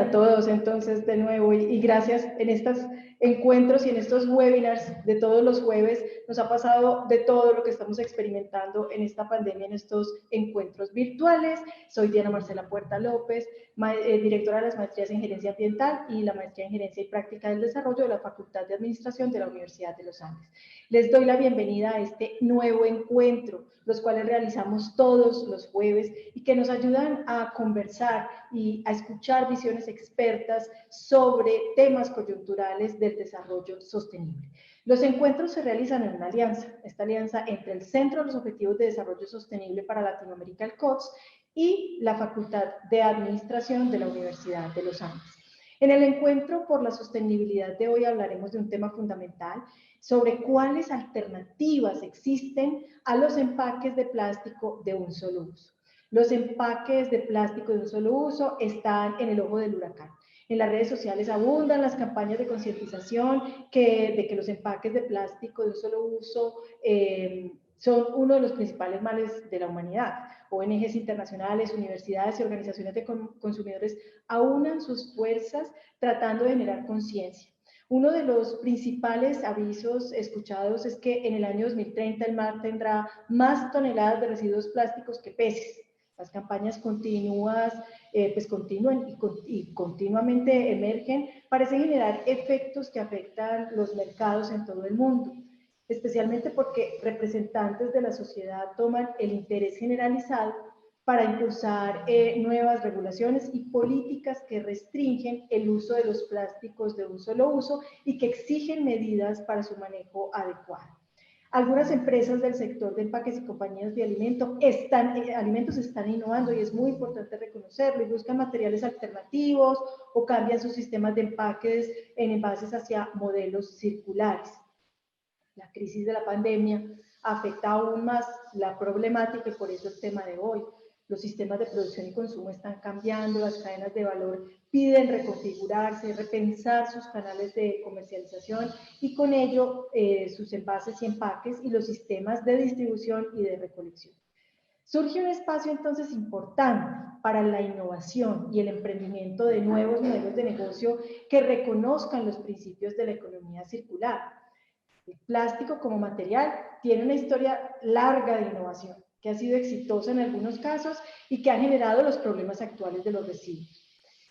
a todos entonces de nuevo y gracias en estos encuentros y en estos webinars de todos los jueves. Nos ha pasado de todo lo que estamos experimentando en esta pandemia, en estos encuentros virtuales. Soy Diana Marcela Puerta López, directora de las maestrías en Gerencia Ambiental y la maestría en Gerencia y Práctica del Desarrollo de la Facultad de Administración de la Universidad de los Andes. Les doy la bienvenida a este nuevo encuentro, los cuales realizamos todos los jueves y que nos ayudan a conversar y a escuchar visiones expertas sobre temas coyunturales del desarrollo sostenible. Los encuentros se realizan en una alianza, esta alianza entre el Centro de los Objetivos de Desarrollo Sostenible para Latinoamérica, el CODS, y la Facultad de Administración de la Universidad de los Andes. En el encuentro por la sostenibilidad de hoy hablaremos de un tema fundamental sobre cuáles alternativas existen a los empaques de plástico de un solo uso. Los empaques de plástico de un solo uso están en el ojo del huracán. En las redes sociales abundan las campañas de concientización de que los empaques de plástico de un solo uso son uno de los principales males de la humanidad. ONGs internacionales, universidades y organizaciones de consumidores aunan sus fuerzas tratando de generar conciencia. Uno de los principales avisos escuchados es que en el año 2030 el mar tendrá más toneladas de residuos plásticos que peces. Las campañas continúan y continuamente emergen, parecen generar efectos que afectan los mercados en todo el mundo, especialmente porque representantes de la sociedad toman el interés generalizado para impulsar nuevas regulaciones y políticas que restringen el uso de los plásticos de un solo uso y que exigen medidas para su manejo adecuado. Algunas empresas del sector de empaques y compañías de alimentos están innovando y es muy importante reconocerlo y buscan materiales alternativos o cambian sus sistemas de empaques en envases hacia modelos circulares. La crisis de la pandemia afecta aún más la problemática y por eso el tema de hoy. Los sistemas de producción y consumo están cambiando, las cadenas de valor piden reconfigurarse, repensar sus canales de comercialización y con ello sus envases y empaques y los sistemas de distribución y de recolección. Surge un espacio entonces importante para la innovación y el emprendimiento de nuevos modelos de negocio que reconozcan los principios de la economía circular. El plástico como material tiene una historia larga de innovación, que ha sido exitosa en algunos casos y que ha generado los problemas actuales de los residuos.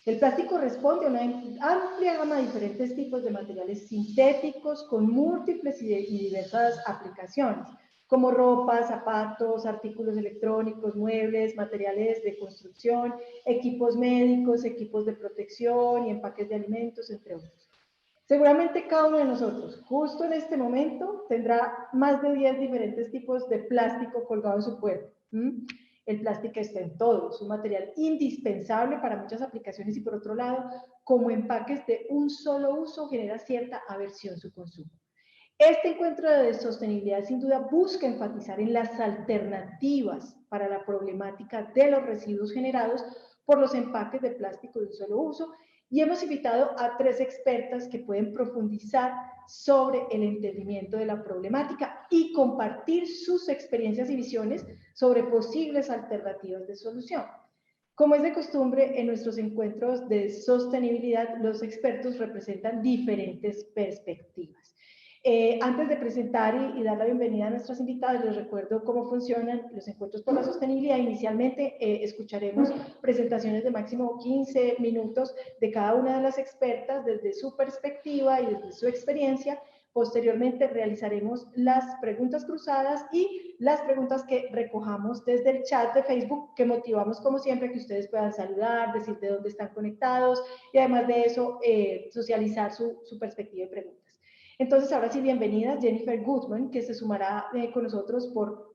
El plástico responde a una amplia gama de diferentes tipos de materiales sintéticos con múltiples y diversas aplicaciones, como ropa, zapatos, artículos electrónicos, muebles, materiales de construcción, equipos médicos, equipos de protección y empaques de alimentos, entre otros. Seguramente cada uno de nosotros, justo en este momento, tendrá más de 10 diferentes tipos de plástico colgado en su cuerpo. El plástico está en todo, es un material indispensable para muchas aplicaciones y por otro lado, como empaques de un solo uso, genera cierta aversión a su consumo. Este encuentro de sostenibilidad sin duda busca enfatizar en las alternativas para la problemática de los residuos generados por los empaques de plástico de un solo uso y hemos invitado a 3 expertas que pueden profundizar sobre el entendimiento de la problemática y compartir sus experiencias y visiones sobre posibles alternativas de solución. Como es de costumbre, en nuestros encuentros de sostenibilidad, los expertos representan diferentes perspectivas. Antes de presentar y dar la bienvenida a nuestras invitadas, les recuerdo cómo funcionan los encuentros por la sostenibilidad. Inicialmente escucharemos presentaciones de máximo 15 minutos de cada una de las expertas desde su perspectiva y desde su experiencia. Posteriormente realizaremos las preguntas cruzadas y las preguntas que recojamos desde el chat de Facebook, que motivamos como siempre que ustedes puedan saludar, decir de dónde están conectados y además de eso socializar su perspectiva y preguntas. Entonces, ahora sí, bienvenida Jennifer Goodman, que se sumará con nosotros por,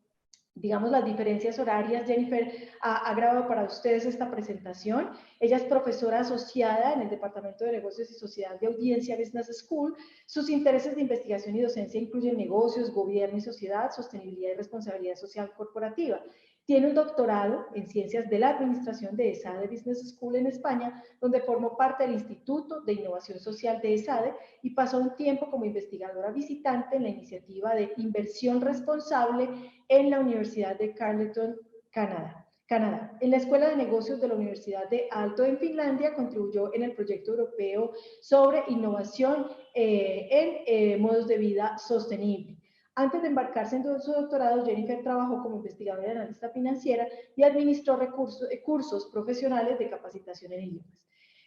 digamos, las diferencias horarias. Jennifer ha grabado para ustedes esta presentación. Ella es profesora asociada en el Departamento de Negocios y Sociedad de Audiencia Business School. Sus intereses de investigación y docencia incluyen negocios, gobierno y sociedad, sostenibilidad y responsabilidad social corporativa. Tiene un doctorado en Ciencias de la Administración de ESADE Business School en España, donde formó parte del Instituto de Innovación Social de ESADE y pasó un tiempo como investigadora visitante en la iniciativa de inversión responsable en la Universidad de Carleton, Canadá. Canadá. En la Escuela de Negocios de la Universidad de Aalto en Finlandia contribuyó en el proyecto europeo sobre innovación en modos de vida sostenible. Antes de embarcarse en su doctorado, Jennifer trabajó como investigadora y analista financiera y administró cursos profesionales de capacitación en idiomas.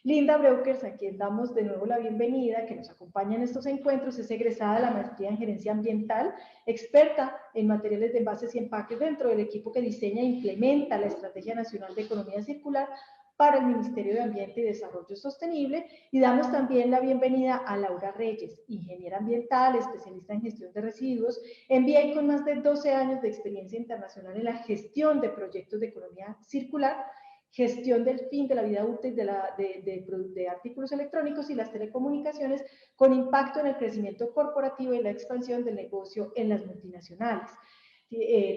Linda Breukers, a quien damos de nuevo la bienvenida, que nos acompaña en estos encuentros, es egresada de la maestría en gerencia ambiental, experta en materiales de envases y empaques dentro del equipo que diseña e implementa la Estrategia Nacional de Economía Circular para el Ministerio de Ambiente y Desarrollo Sostenible, y damos también la bienvenida a Laura Reyes, ingeniera ambiental, especialista en gestión de residuos, MBA con más de 12 años de experiencia internacional en la gestión de proyectos de economía circular, gestión del fin de la vida útil de artículos electrónicos y las telecomunicaciones, con impacto en el crecimiento corporativo y la expansión del negocio en las multinacionales.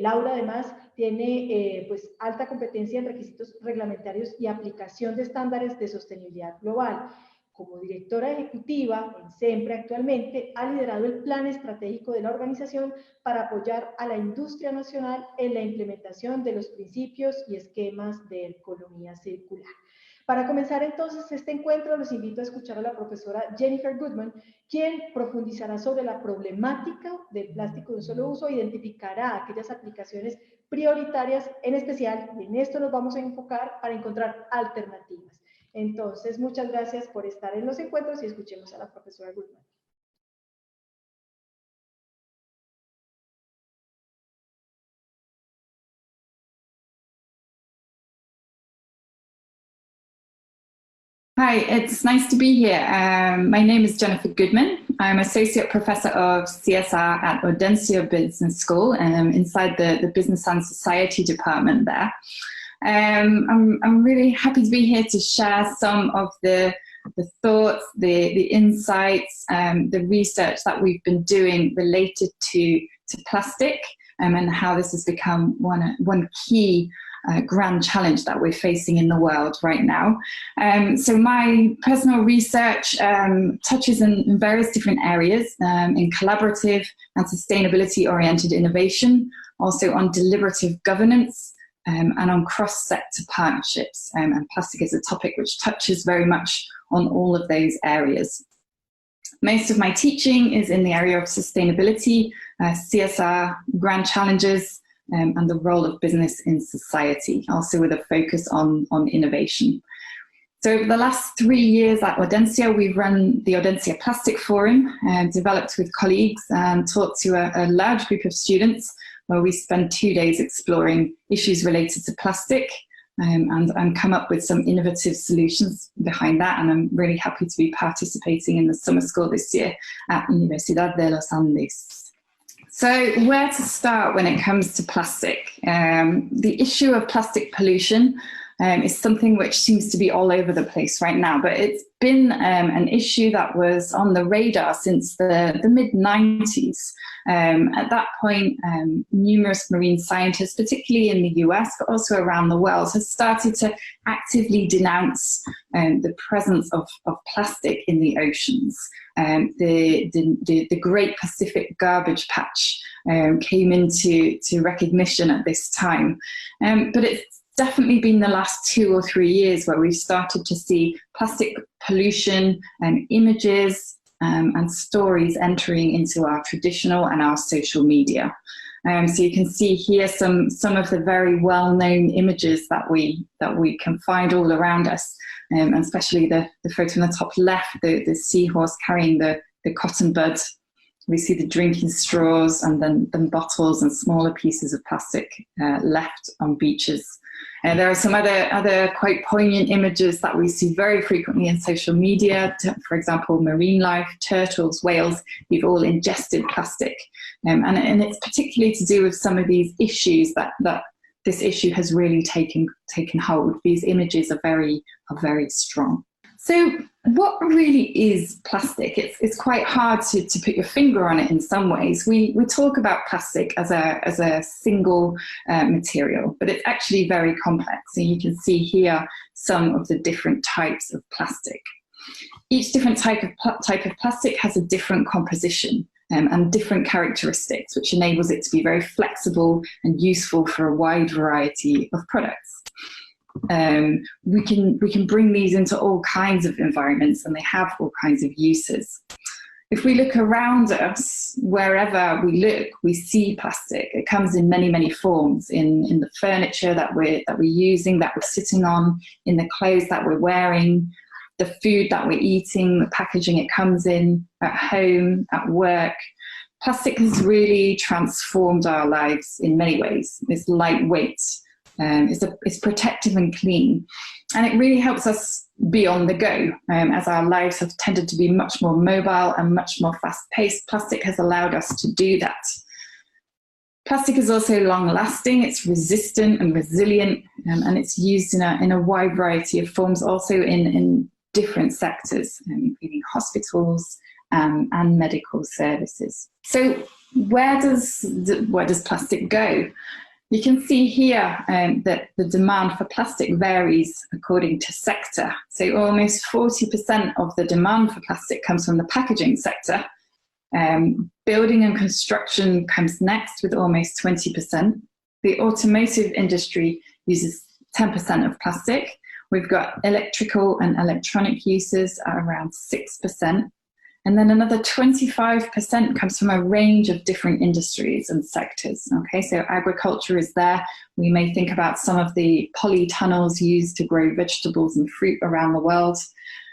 Laura además tiene pues, alta competencia en requisitos reglamentarios y aplicación de estándares de sostenibilidad global. Como directora ejecutiva en SEMPRE actualmente, ha liderado el plan estratégico de la organización para apoyar a la industria nacional en la implementación de los principios y esquemas de economía circular. Para comenzar entonces este encuentro, los invito a escuchar a la profesora Jennifer Goodman, quien profundizará sobre la problemática del plástico de un solo uso e identificará aquellas aplicaciones prioritarias en especial, y en esto nos vamos a enfocar para encontrar alternativas. Entonces, muchas gracias por estar en los encuentros y escuchemos a la profesora Goodman. Hi, it's nice to be here. My name is Jennifer Goodman. I'm Associate Professor of CSR at Audencia Business School inside the Business and Society department there. I'm really happy to be here to share some of the thoughts, the insights, the research that we've been doing related to plastic and how this has become one key grand challenge that we're facing in the world right now. So my personal research touches in various different areas, in collaborative and sustainability-oriented innovation, also on deliberative governance, and on cross-sector partnerships. And plastic is a topic which touches very much on all of those areas. Most of my teaching is in the area of sustainability, CSR, grand challenges, and the role of business in society, also with a focus on innovation. So over the last 3 years at Audencia, we've run the Audencia Plastic Forum, developed with colleagues and taught to a large group of students, where we spend 2 days exploring issues related to plastic and come up with some innovative solutions behind that. And I'm really happy to be participating in the summer school this year at Universidad de los Andes. So where to start when it comes to plastic? The issue of plastic pollution is something which seems to be all over the place right now, but it's been an issue that was on the radar since the mid-90s. At that point, numerous marine scientists, particularly in the US, but also around the world, have started to actively denounce the presence of plastic in the oceans. The Great Pacific Garbage Patch came into recognition at this time. But it's definitely been the last 2 or 3 years where we've started to see plastic pollution and images and stories entering into our traditional and our social media. So you can see here some of the very well-known images that we can find all around us, and especially the photo on the top left, the seahorse carrying the cotton bud. We see the drinking straws and then bottles and smaller pieces of plastic left on beaches. There are some other quite poignant images that we see very frequently in social media. For example, marine life, turtles, whales, they've all ingested plastic. And it's particularly to do with some of these issues that this issue has really taken hold. These images are very strong. So what really is plastic? It's quite hard to put your finger on it in some ways. We talk about plastic as a single material, but it's actually very complex. So you can see here some of the different types of plastic. Each different type of plastic has a different composition. and different characteristics, which enables it to be very flexible and useful for a wide variety of products. We can bring these into all kinds of environments, and they have all kinds of uses. If we look around us, wherever we look, we see plastic. It comes in many, many forms, in the furniture that we're using, that we're sitting on, in the clothes that we're wearing, the food that we're eating, the packaging it comes in, at home, at work. Plastic has really transformed our lives in many ways. It's lightweight, it's protective and clean, and it really helps us be on the go, as our lives have tended to be much more mobile and much more fast-paced. Plastic has allowed us to do that. Plastic is also long-lasting, it's resistant and resilient, and it's used in a wide variety of forms, also in different sectors, including hospitals and medical services. So where does plastic go? You can see here that the demand for plastic varies according to sector. So almost 40% of the demand for plastic comes from the packaging sector. Building and construction comes next with almost 20%. The automotive industry uses 10% of plastic. We've got electrical and electronic uses at around 6%. And then another 25% comes from a range of different industries and sectors. Okay, so agriculture is there. We may think about some of the polytunnels used to grow vegetables and fruit around the world.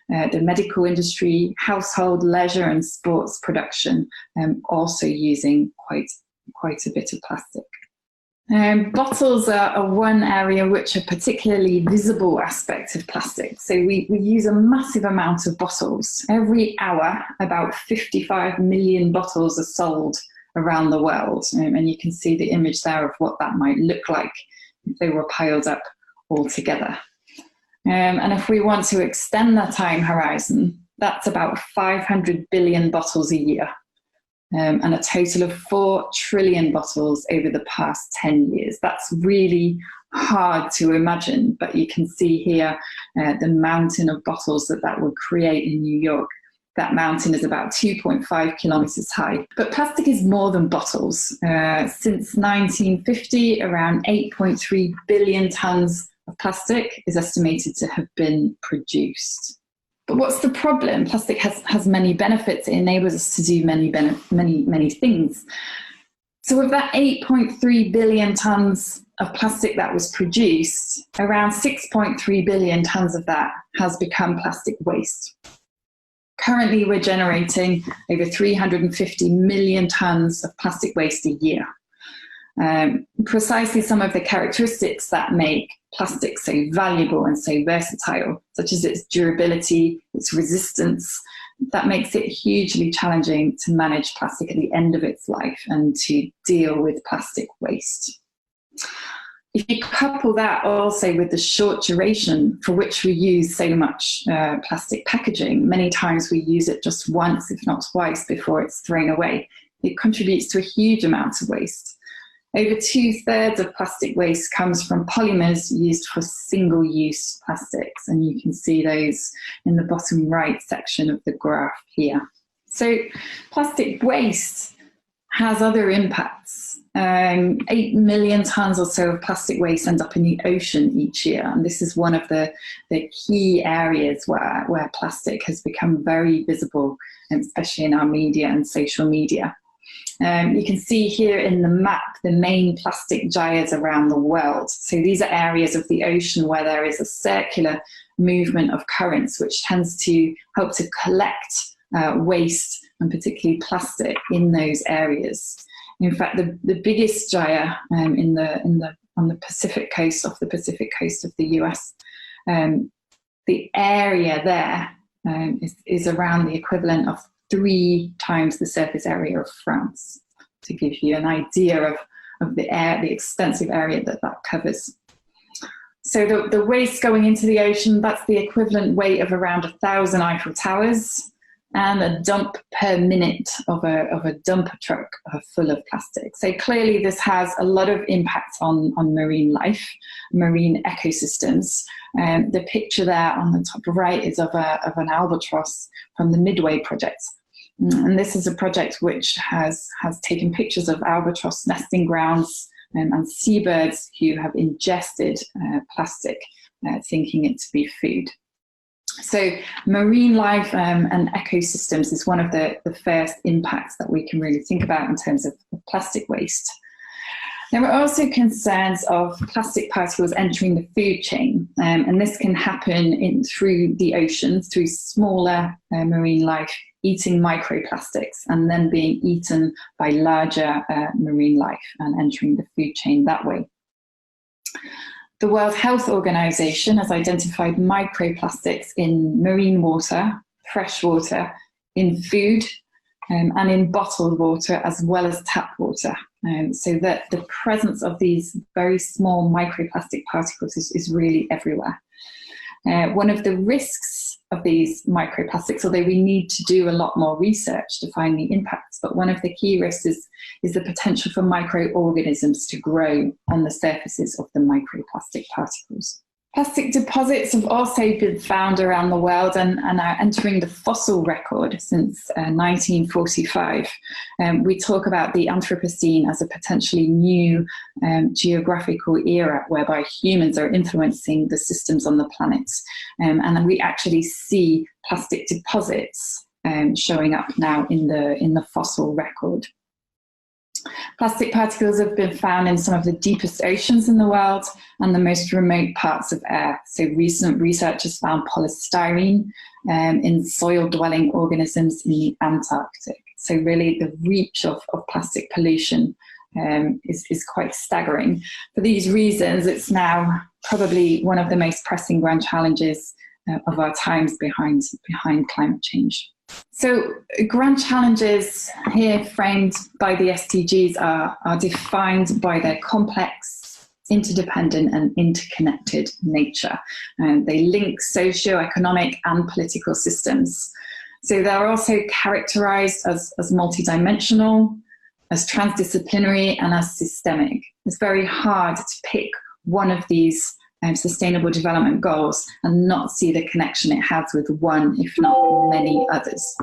The medical industry, household, leisure and sports production, also using quite a bit of plastic. Bottles are one area which are particularly visible aspect of plastic. So we use a massive amount of bottles. Every hour, about 55 million bottles are sold around the world. And you can see the image there of what that might look like if they were piled up all together. And if we want to extend that time horizon, that's about 500 billion bottles a year. And a total of 4 trillion bottles over the past 10 years. That's really hard to imagine, but you can see here the mountain of bottles that would create in New York. That mountain is about 2.5 kilometers high. But plastic is more than bottles. Since 1950, around 8.3 billion tons of plastic is estimated to have been produced. But what's the problem? Plastic has many benefits. It enables us to do many things. So with that 8.3 billion tons of plastic that was produced, around 6.3 billion tons of that has become plastic waste. Currently, we're generating over 350 million tons of plastic waste a year. Precisely some of the characteristics that make plastic so valuable and so versatile, such as its durability, its resistance, that makes it hugely challenging to manage plastic at the end of its life and to deal with plastic waste. If you couple that also with the short duration for which we use so much plastic packaging, many times we use it just once, if not twice, before it's thrown away, it contributes to a huge amount of waste. Over 2/3 of plastic waste comes from polymers used for single-use plastics, and you can see those in the bottom right section of the graph here. So plastic waste has other impacts. 8 million tons or so of plastic waste end up in the ocean each year, and this is one of the key areas where plastic has become very visible, especially in our media and social media. You can see here in the map the main plastic gyres around the world. So these are areas of the ocean where there is a circular movement of currents, which tends to help to collect waste, and particularly plastic, in those areas. In fact, the biggest gyre on the Pacific coast, off the Pacific coast of the US, the area there is around the equivalent of 3 times the surface area of France, to give you an idea of the extensive area that covers. So the waste going into the ocean, that's the equivalent weight of around 1,000 Eiffel Towers, and a dump per minute of a dumper truck full of plastic. So clearly this has a lot of impact on marine life, marine ecosystems. The picture there on the top right is of an albatross from the Midway project. And this is a project which has taken pictures of albatross nesting grounds and seabirds who have ingested plastic, thinking it to be food. So marine life and ecosystems is one of the first impacts that we can really think about in terms of plastic waste. There are also concerns of plastic particles entering the food chain, and this can happen through the oceans, through smaller marine life eating microplastics and then being eaten by larger marine life and entering the food chain that way. The World Health Organization has identified microplastics in marine water, fresh water, in food, and in bottled water as well as tap water. So that the presence of these very small microplastic particles is really everywhere. One of the risks of these microplastics, although we need to do a lot more research to find the impacts, but one of the key risks is the potential for microorganisms to grow on the surfaces of the microplastic particles. Plastic deposits have also been found around the world and are entering the fossil record since 1945. We talk about the Anthropocene as a potentially new geographical era whereby humans are influencing the systems on the planet. And we actually see plastic deposits showing up now in the fossil record. Plastic particles have been found in some of the deepest oceans in the world and the most remote parts of air. So recent research has found polystyrene in soil-dwelling organisms in the Antarctic. So really the reach of plastic pollution is quite staggering. For these reasons, it's now probably one of the most pressing grand challenges of our times behind climate change. So grand challenges here framed by the SDGs are defined by their complex, interdependent and interconnected nature. They link socio-economic and political systems. So they're also characterized as multidimensional, as transdisciplinary and as systemic. It's very hard to pick one of these sustainable development goals and not see the connection it has with one, if not many others.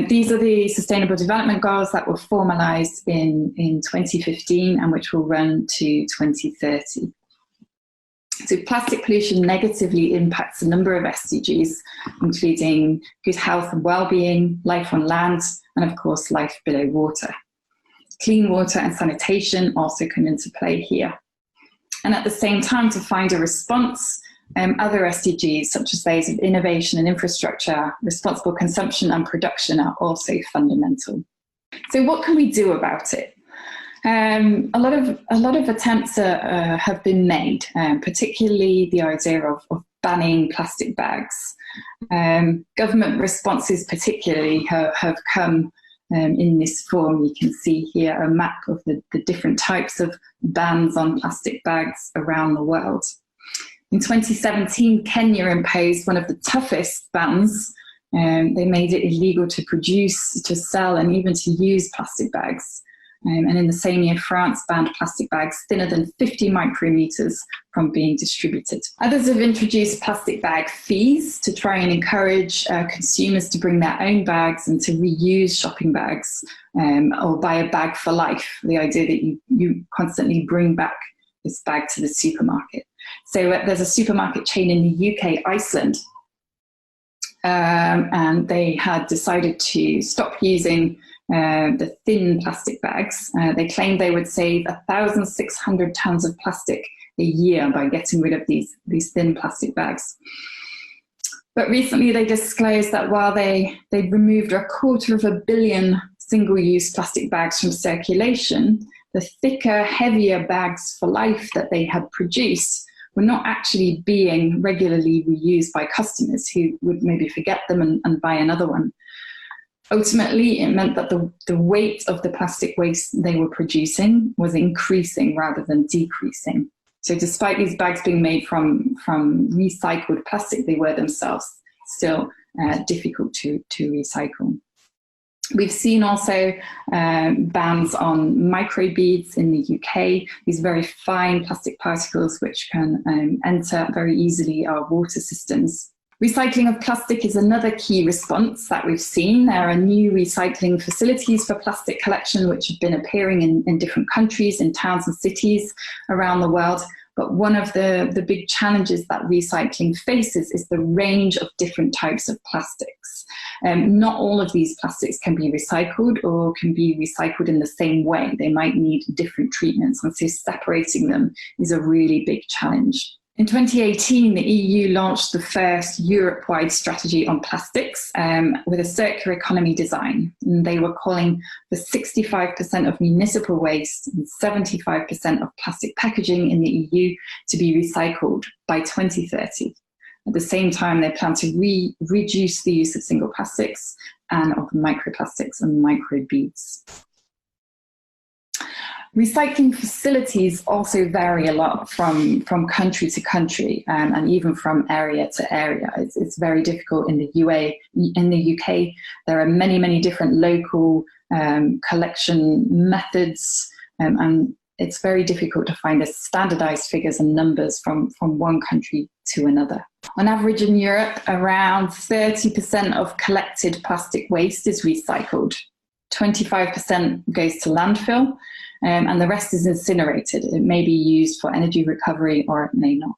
These are the Sustainable Development Goals that were formalised in 2015 and which will run to 2030. So plastic pollution negatively impacts a number of SDGs, including good health and well-being, life on land, and of course life below water. Clean water and sanitation also come into play here. And at the same time, to find a response, other SDGs, such as those of innovation and infrastructure, responsible consumption and production, are also fundamental. So what can we do about it? A lot of attempts have been made, particularly the idea of banning plastic bags. Government responses particularly have come in this form. You can see here a map of the different types of bans on plastic bags around the world. In 2017, Kenya imposed one of the toughest bans. They made it illegal to produce, to sell, and even to use plastic bags. And in the same year, France banned plastic bags thinner than 50 micrometers from being distributed. Others have introduced plastic bag fees to try and encourage consumers to bring their own bags and to reuse shopping bags or buy a bag for life, the idea that you constantly bring back this bag to the supermarket. So there's a supermarket chain in the UK, Iceland, and they had decided to stop using the thin plastic bags. They claimed they would save 1,600 tons of plastic a year by getting rid of these thin plastic bags. But recently they disclosed that while they'd removed 250 million single-use plastic bags from circulation, the thicker, heavier bags for life that they had produced were not actually being regularly reused by customers who would maybe forget them and buy another one. Ultimately, it meant that the weight of the plastic waste they were producing was increasing rather than decreasing. So despite these bags being made from recycled plastic, they were themselves still difficult to recycle. We've seen also bans on microbeads in the UK, these very fine plastic particles which can enter very easily our water systems. Recycling of plastic is another key response that we've seen. There are new recycling facilities for plastic collection which have been appearing in different countries, in towns and cities around the world. But one of the big challenges that recycling faces is the range of different types of plastics. Not all of these plastics can be recycled or can be recycled in the same way. They might need different treatments, and so separating them is a really big challenge. In 2018, the EU launched the first Europe-wide strategy on plastics with a circular economy design. And they were calling for 65% of municipal waste and 75% of plastic packaging in the EU to be recycled by 2030. At the same time, they plan to reduce the use of single plastics and of microplastics and microbeads. Recycling facilities also vary a lot from country to country and even from area to area. It's very difficult in the UK. There are many different local collection methods, and it's very difficult to find the standardized figures and numbers from one country to another. On average in Europe, around 30% of collected plastic waste is recycled. 25% goes to landfill, and the rest is incinerated. It may be used for energy recovery or it may not.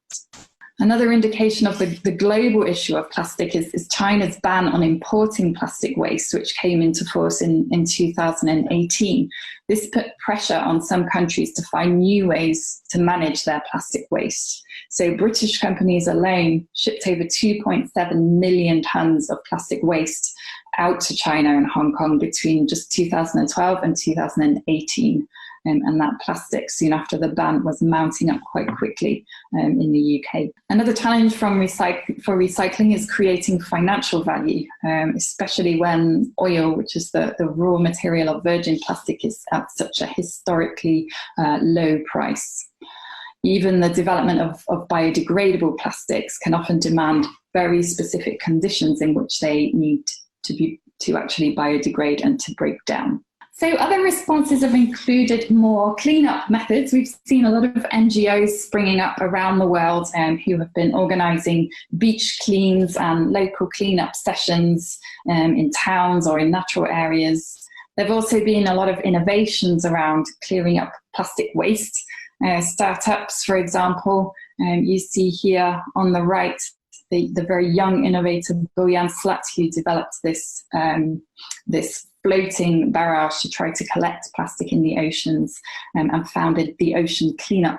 Another indication of the global issue of plastic is China's ban on importing plastic waste, which came into force in 2018. This put pressure on some countries to find new ways to manage their plastic waste. So British companies alone shipped over 2.7 million tons of plastic waste out to China and Hong Kong between just 2012 and 2018. And that plastic, soon after the ban, was mounting up quite quickly in the UK. Another challenge for recycling is creating financial value, especially when oil, which is the raw material of virgin plastic, is at such a historically low price. Even the development of biodegradable plastics can often demand very specific conditions in which they need to actually biodegrade and to break down. So other responses have included more cleanup methods. We've seen a lot of NGOs springing up around the world who have been organising beach cleans and local cleanup sessions in towns or in natural areas. There have also been a lot of innovations around clearing up plastic waste. Startups, for example, you see here on the right the very young innovator Boyan Slat, who developed this floating barrage to try to collect plastic in the oceans and founded the Ocean Cleanup.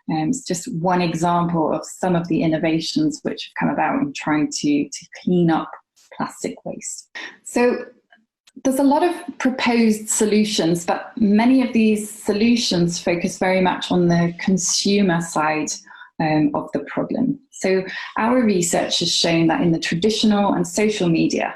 It's just one example of some of the innovations which have come about in trying to clean up plastic waste. So there's a lot of proposed solutions, but many of these solutions focus very much on the consumer side of the problem. So our research has shown that in the traditional and social media,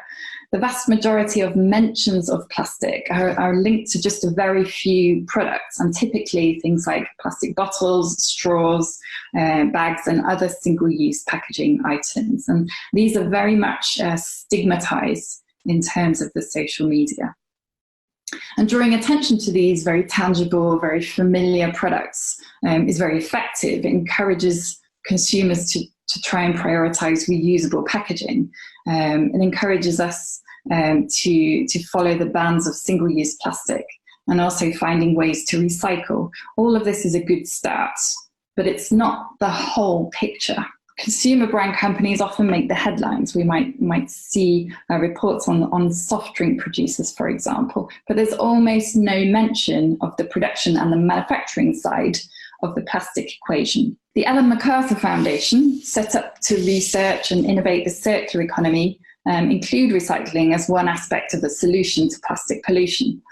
the vast majority of mentions of plastic are linked to just a very few products, and typically things like plastic bottles, straws, bags and other single-use packaging items. And these are very much stigmatized in terms of the social media. And drawing attention to these very tangible, very familiar products is very effective. It encourages consumers to try and prioritize reusable packaging. It encourages us to follow the bans of single-use plastic and also finding ways to recycle. All of this is a good start, but it's not the whole picture. Consumer brand companies often make the headlines. We might see reports on soft drink producers, for example, but there's almost no mention of the production and the manufacturing side of the plastic equation. The Ellen MacArthur Foundation, set up to research and innovate the circular economy, include recycling as one aspect of the solution to plastic pollution.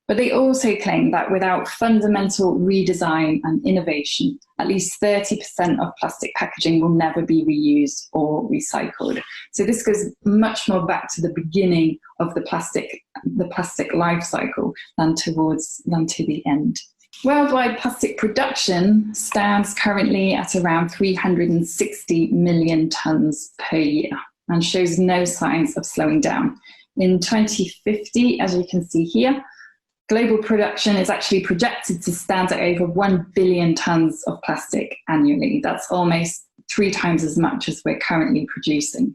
But they also claim that without fundamental redesign and innovation, at least 30% of plastic packaging will never be reused or recycled. So this goes much more back to the beginning of the plastic life cycle than to the end. Worldwide plastic production stands currently at around 360 million tonnes per year and shows no signs of slowing down. In 2050, as you can see here, global production is actually projected to stand at over 1 billion tonnes of plastic annually. That's almost 3 times as much as we're currently producing.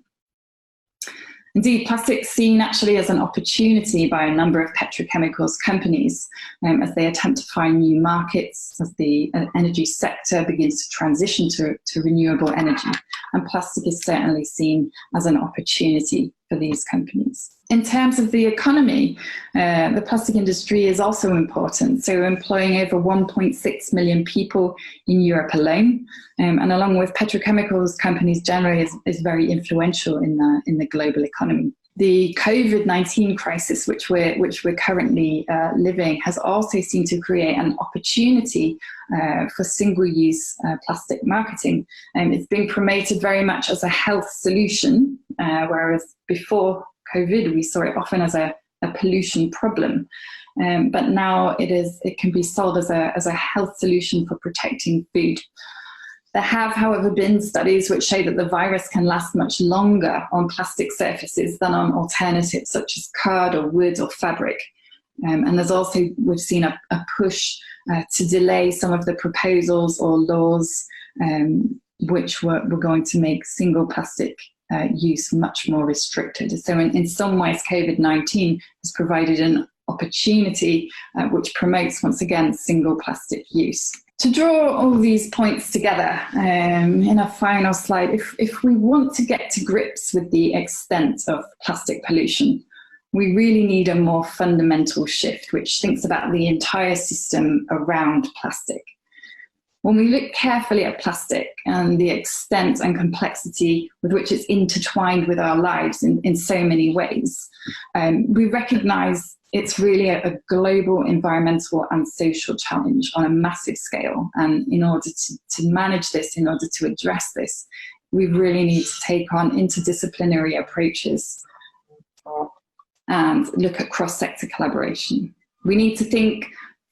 Indeed, plastic's seen actually as an opportunity by a number of petrochemicals companies as they attempt to find new markets, as the energy sector begins to transition to renewable energy. And plastic is certainly seen as an opportunity for these companies. In terms of the economy, the plastic industry is also important. So employing over 1.6 million people in Europe alone, and along with petrochemicals companies generally is very influential in the global economy. The COVID-19 crisis, which we're currently living, has also seemed to create an opportunity for single-use plastic marketing. It's being promoted very much as a health solution, whereas before COVID, we saw it often as a pollution problem. But now it can be sold as a health solution for protecting food. There have, however, been studies which show that the virus can last much longer on plastic surfaces than on alternatives such as card or wood or fabric. And there's also, we've seen a push to delay some of the proposals or laws which were going to make single plastic use much more restricted. So in some ways, COVID-19 has provided an opportunity which promotes, once again, single plastic use. To draw all these points together in a final slide, if we want to get to grips with the extent of plastic pollution, we really need a more fundamental shift which thinks about the entire system around plastic. When we look carefully at plastic and the extent and complexity with which it's intertwined with our lives in so many ways, we recognise it's really a global environmental and social challenge on a massive scale. And in order to manage this, in order to address this, we really need to take on interdisciplinary approaches and look at cross-sector collaboration. We need to think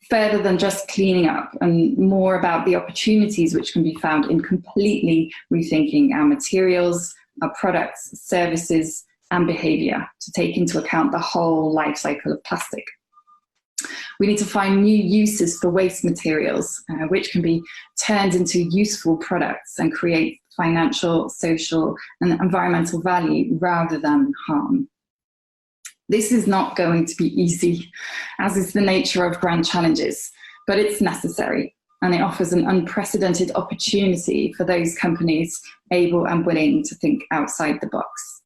further than just cleaning up and more about the opportunities which can be found in completely rethinking our materials, our products, services, and behaviour to take into account the whole life cycle of plastic. We need to find new uses for waste materials, which can be turned into useful products and create financial, social, and environmental value rather than harm. This is not going to be easy, as is the nature of grand challenges, but it's necessary, and it offers an unprecedented opportunity for those companies able and willing to think outside the box.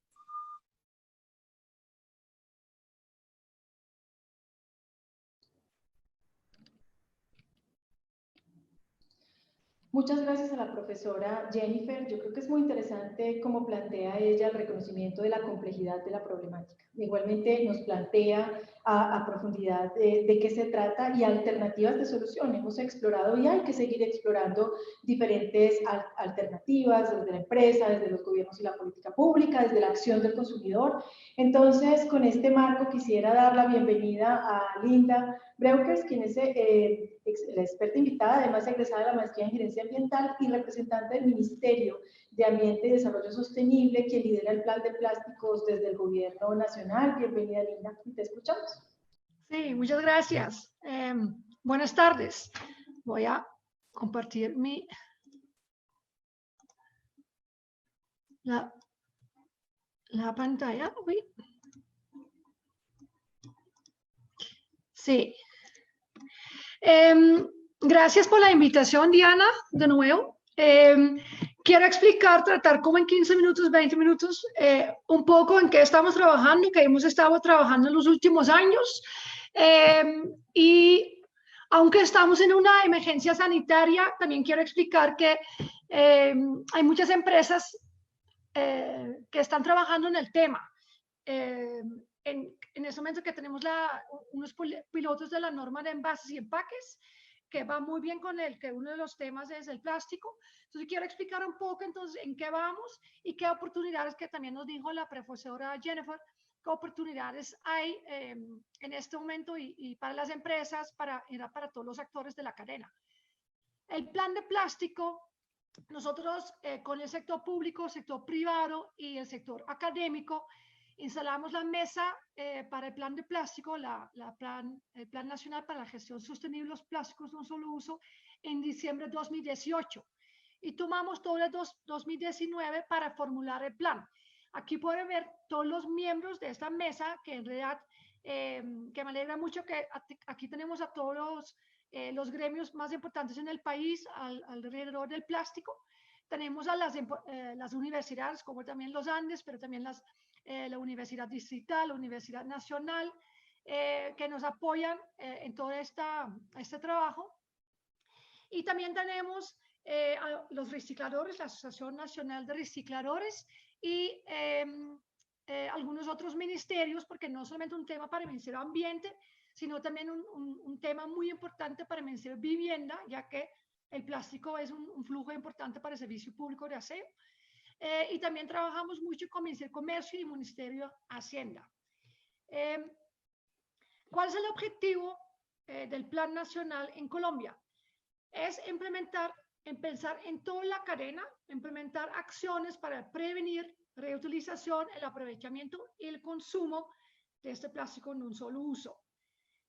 Muchas gracias a la profesora Jennifer. Yo creo que es muy interesante cómo plantea ella el reconocimiento de la complejidad de la problemática. Igualmente nos plantea a profundidad de qué se trata y alternativas de solución. Hemos explorado y hay que seguir explorando diferentes alternativas desde la empresa, desde los gobiernos y la política pública, desde la acción del consumidor. Entonces, con este marco quisiera dar la bienvenida a Linda Breukers, quien es la experta invitada, además egresada de la maestría en gerencia ambiental y representante del Ministerio de Ambiente y Desarrollo Sostenible, quien lidera el plan de plásticos desde el gobierno nacional. Bienvenida, Linda, te escuchamos. Sí, muchas gracias. Buenas tardes. Voy a compartir la pantalla. Uy. Sí. Gracias por la invitación, Diana, de nuevo. Quiero tratar como en 15 minutos, 20 minutos, un poco en qué estamos trabajando, que hemos estado trabajando en los últimos años. Y aunque estamos en una emergencia sanitaria, también quiero explicar que hay muchas empresas que están trabajando en el tema. En ese momento que tenemos unos pilotos de la norma de envases y empaques, que va muy bien con que uno de los temas es el plástico. Entonces quiero explicar un poco entonces en qué vamos y qué oportunidades, que también nos dijo la profesora Jennifer, qué oportunidades hay en este momento y para las empresas, para todos los actores de la cadena. El plan de plástico, nosotros con el sector público, sector privado y el sector académico, instalamos la mesa para el plan de plástico, el Plan Nacional para la Gestión Sostenible de los Plásticos de un Solo Uso, en diciembre de 2018. Y tomamos todo el 2019 para formular el plan. Aquí pueden ver todos los miembros de esta mesa, que en realidad que me alegra mucho que aquí tenemos a todos los gremios más importantes en el país alrededor del plástico. Tenemos a las universidades, como también los Andes, pero también la Universidad Distrital, la Universidad Nacional, que nos apoyan en todo este trabajo. Y también tenemos a los recicladores, la Asociación Nacional de Recicladores y algunos otros ministerios, porque no solamente un tema para el Ministerio de Ambiente, sino también un tema muy importante para el Ministerio de Vivienda, ya que el plástico es un flujo importante para el servicio público de aseo. Y también trabajamos mucho con el Ministerio de Comercio y el Ministerio de Hacienda. ¿Cuál es el objetivo del Plan Nacional en Colombia? Es pensar en toda la cadena, implementar acciones para prevenir reutilización, el aprovechamiento y el consumo de este plástico en un solo uso.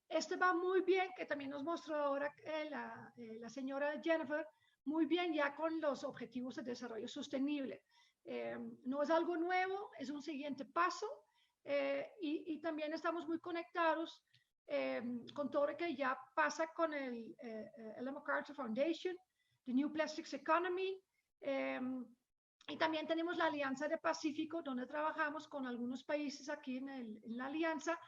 Este va muy bien, que también nos mostró ahora la señora Jennifer, muy bien ya con los objetivos de desarrollo sostenible. No es algo nuevo, es un siguiente paso y también estamos muy conectados con todo lo que ya pasa con el Ellen MacArthur Foundation, The New Plastics Economy, y también tenemos la Alianza de Pacífico, donde trabajamos con algunos países aquí en la alianza,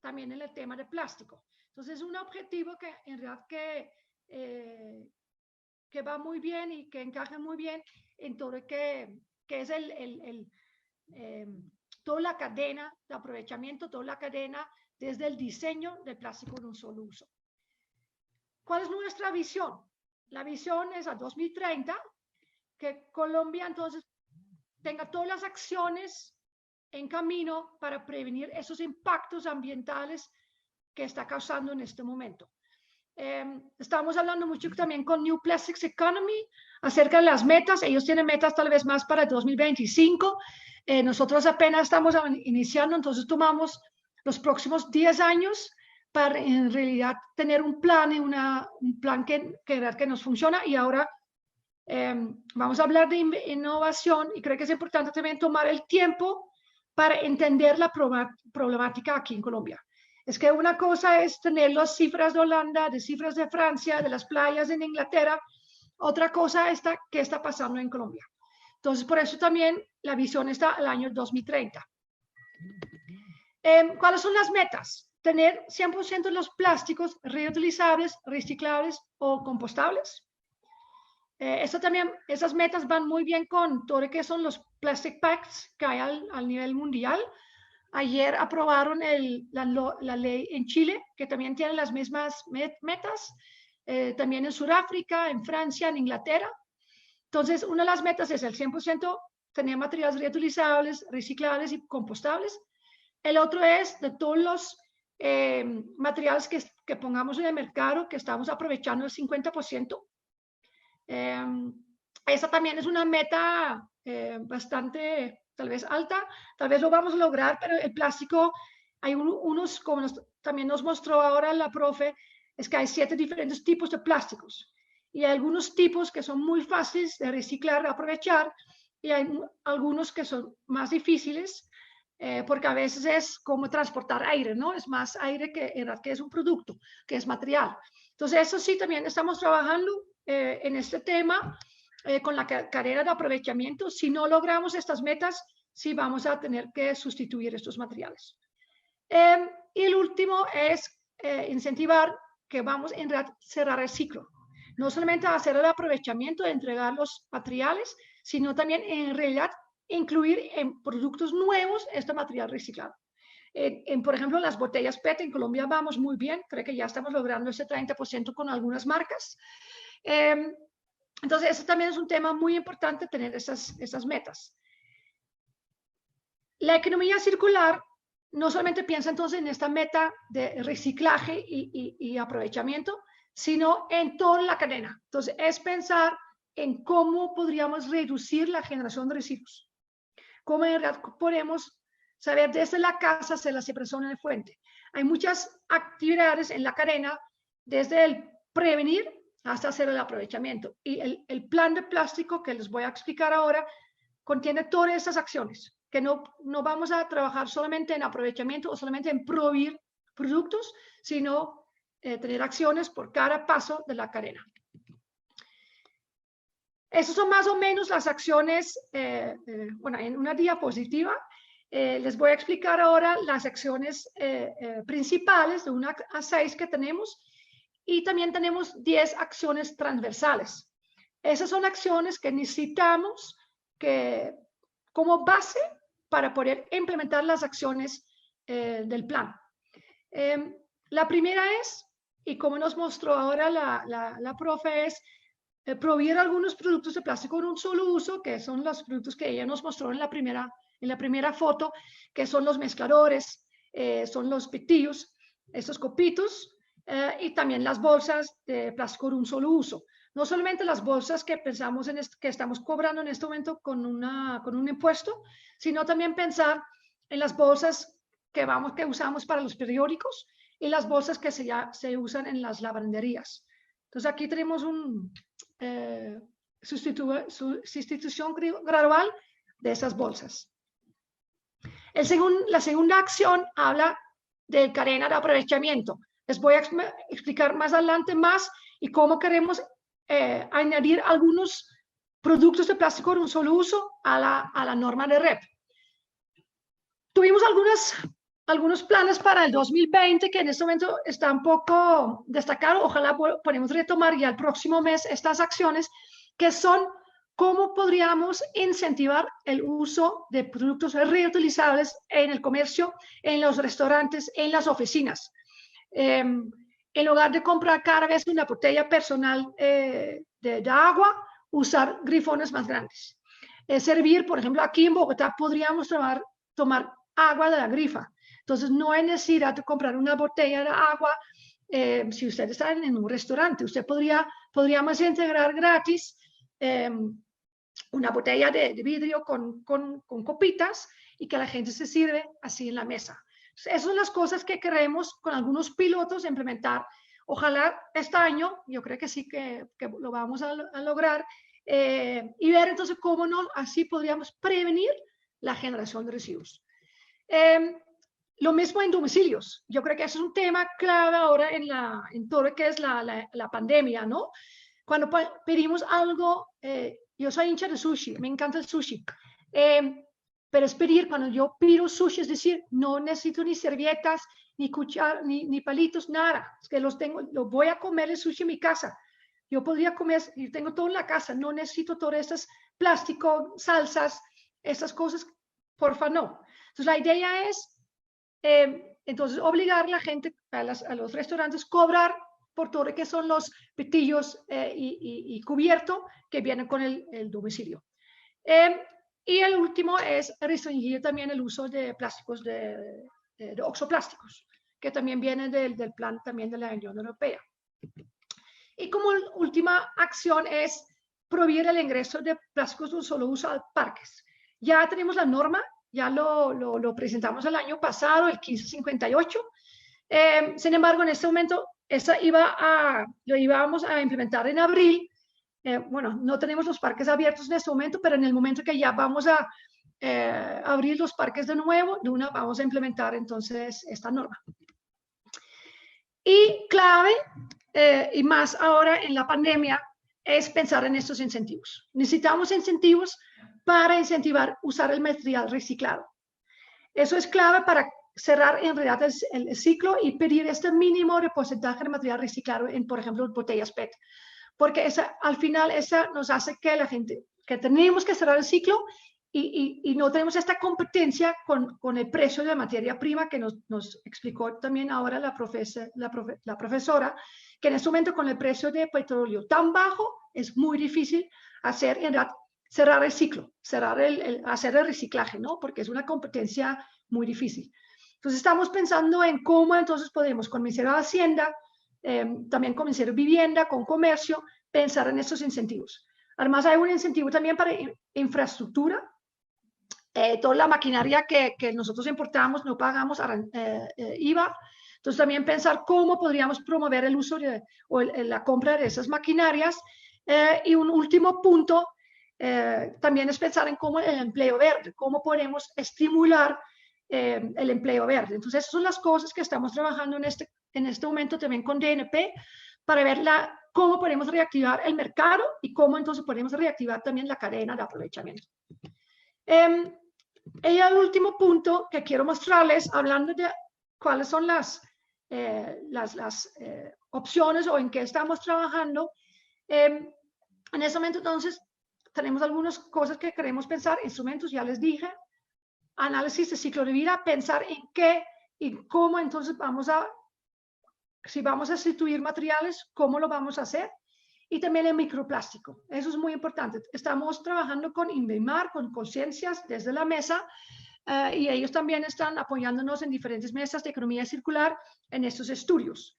también en el tema de plástico. Entonces, es un objetivo que en realidad que va muy bien y que encaja muy bien en todo lo que es toda la cadena de aprovechamiento, toda la cadena desde el diseño del plástico de un solo uso. ¿Cuál es nuestra visión? La visión es a 2030, que Colombia entonces tenga todas las acciones en camino para prevenir esos impactos ambientales que está causando en este momento. Estamos hablando mucho también con New Plastics Economy acerca de las metas. Ellos tienen metas tal vez más para 2025. Nosotros apenas estamos iniciando, entonces tomamos los próximos 10 años para en realidad tener un plan, un plan que nos funciona. Y ahora vamos a hablar de innovación y creo que es importante también tomar el tiempo para entender la problemática aquí en Colombia. Es que una cosa es tener las cifras de Holanda, de cifras de Francia, de las playas en Inglaterra. Otra cosa es qué está pasando en Colombia. Entonces, por eso también la visión está al año 2030. ¿Cuáles son las metas? Tener 100% de los plásticos reutilizables, reciclables o compostables. Esas metas van muy bien con todo lo que son los Plastic Pacts que hay al nivel mundial. Ayer aprobaron la ley en Chile, que también tiene las mismas metas, también en Sudáfrica, en Francia, en Inglaterra. Entonces, una de las metas es el 100% tener materiales reutilizables, reciclables y compostables. El otro es de todos los materiales que pongamos en el mercado, que estamos aprovechando el 50%. Esa también es una meta bastante, tal vez alta, tal vez lo vamos a lograr, pero el plástico, hay unos, como también nos mostró ahora la profe, es que hay 7 diferentes tipos de plásticos y hay algunos tipos que son muy fáciles de reciclar, de aprovechar, y hay algunos que son más difíciles porque a veces es como transportar aire, ¿no? Es más aire que es un producto, que es material. Entonces, eso sí, también estamos trabajando en este tema con la cadena de aprovechamiento. Si no logramos estas metas, sí vamos a tener que sustituir estos materiales. Y el último es incentivar que vamos en realidad cerrar el ciclo. No solamente hacer el aprovechamiento de entregar los materiales, sino también en realidad incluir en productos nuevos este material reciclado. Por ejemplo, las botellas PET en Colombia vamos muy bien, creo que ya estamos logrando ese 30% con algunas marcas. Entonces, eso también es un tema muy importante, tener esas metas. La economía circular no solamente piensa entonces en esta meta de reciclaje y aprovechamiento, sino en toda la cadena. Entonces, es pensar en cómo podríamos reducir la generación de residuos. Cómo en realidad podemos saber desde la casa hacer la separación en el fuente. Hay muchas actividades en la cadena, desde el prevenir hasta hacer el aprovechamiento. Y el plan de plástico que les voy a explicar ahora contiene todas esas acciones. que no vamos a trabajar solamente en aprovechamiento o solamente en proveer productos, sino tener acciones por cada paso de la cadena. Esas son más o menos las acciones, bueno, en una diapositiva. Les voy a explicar ahora las acciones principales de 1 a 6 que tenemos, y también tenemos 10 acciones transversales. Esas son acciones que necesitamos como base para poder implementar las acciones del plan. La primera es, y como nos mostró ahora la profe, es proveer algunos productos de plástico en un solo uso, que son los productos que ella nos mostró en la primera foto, que son los mezcladores, son los pitillos, estos copitos, y también las bolsas de plástico de un solo uso. No solamente las bolsas que pensamos que estamos cobrando en este momento con un impuesto, sino también pensar en las bolsas que usamos para los periódicos y las bolsas que se usan en las lavanderías. Entonces aquí tenemos sustitución gradual de esas bolsas. La segunda acción habla de cadena de aprovechamiento. Les voy a explicar más adelante y cómo queremos añadir algunos productos de plástico de un solo uso a la norma de REP. Tuvimos algunos planes para el 2020 que en este momento está un poco destacado. Ojalá podamos retomar ya el próximo mes estas acciones, que son cómo podríamos incentivar el uso de productos reutilizables en el comercio, en los restaurantes, en las oficinas. En lugar de comprar cada vez una botella personal de agua, usar grifones más grandes. Servir, por ejemplo, aquí en Bogotá podríamos tomar agua de la grifa. Entonces, no hay necesidad de comprar una botella de agua. Si usted está en un restaurante, usted podríamos integrar gratis una botella de vidrio con copitas, y que la gente se sirve así en la mesa. Esas son las cosas que queremos con algunos pilotos implementar. Ojalá este año, yo creo que sí que lo vamos a lograr, y ver entonces cómo así podríamos prevenir la generación de residuos. Lo mismo en domicilios. Yo creo que eso es un tema clave ahora en todo lo que es la pandemia, ¿no? Cuando pedimos algo, yo soy hincha de sushi, me encanta el sushi, pero es pedir, cuando yo pido sushi, es decir, no necesito ni servilletas, ni cuchara, ni palitos, nada. Es que lo voy a comer el sushi en mi casa. Yo podría comer, yo tengo todo en la casa, no necesito todas estas plástico, salsas, estas cosas, porfa, no. Entonces, la idea es, entonces, obligar a la gente, a los restaurantes, cobrar por todo lo que son los pitillos y cubierto que vienen con el domicilio. Y el último es restringir también el uso de plásticos, de oxoplásticos, que también vienen del plan también de la Unión Europea. Y como última acción es prohibir el ingreso de plásticos de un solo uso a parques. Ya tenemos la norma, ya lo presentamos el año pasado, el 1558. Sin embargo, en este momento, lo íbamos a implementar en abril. Bueno, no tenemos los parques abiertos en este momento, pero en el momento que ya vamos a abrir los parques de nuevo, vamos a implementar entonces esta norma. Y clave, y más ahora en la pandemia, es pensar en estos incentivos. Necesitamos incentivos para incentivar usar el material reciclado. Eso es clave para cerrar en realidad el ciclo y pedir este mínimo de porcentaje de material reciclado en, por ejemplo, botellas PET. Porque al final esa nos hace que la gente, que tenemos que cerrar el ciclo y no tenemos esta competencia con el precio de la materia prima que nos explicó también ahora la profesora, que en este momento con el precio de petróleo tan bajo es muy difícil hacer, en realidad, cerrar el ciclo, hacer el reciclaje, ¿no? Porque es una competencia muy difícil. Entonces estamos pensando en cómo entonces podemos con el Ministerio de Hacienda, también con el Ministerio de Vivienda, con Comercio, pensar en estos incentivos. Además hay un incentivo también para infraestructura. Toda la maquinaria que nosotros importamos no pagamos IVA. Entonces también pensar cómo podríamos promover el uso o la compra de esas maquinarias. Y un último punto también es pensar en cómo el empleo verde, cómo podemos estimular el empleo verde. Entonces, esas son las cosas que estamos trabajando en este momento también con DNP para ver cómo podemos reactivar el mercado y cómo entonces podemos reactivar también la cadena de aprovechamiento. Y el último punto que quiero mostrarles, hablando de cuáles son las opciones o en qué estamos trabajando, en este momento entonces tenemos algunas cosas que queremos pensar, instrumentos, ya les dije, análisis de ciclo de vida, pensar en qué y cómo entonces si vamos a sustituir materiales, cómo lo vamos a hacer, y también el microplástico. Eso es muy importante. Estamos trabajando con Inbemar, con Conciencias desde la mesa, y ellos también están apoyándonos en diferentes mesas de economía circular en estos estudios.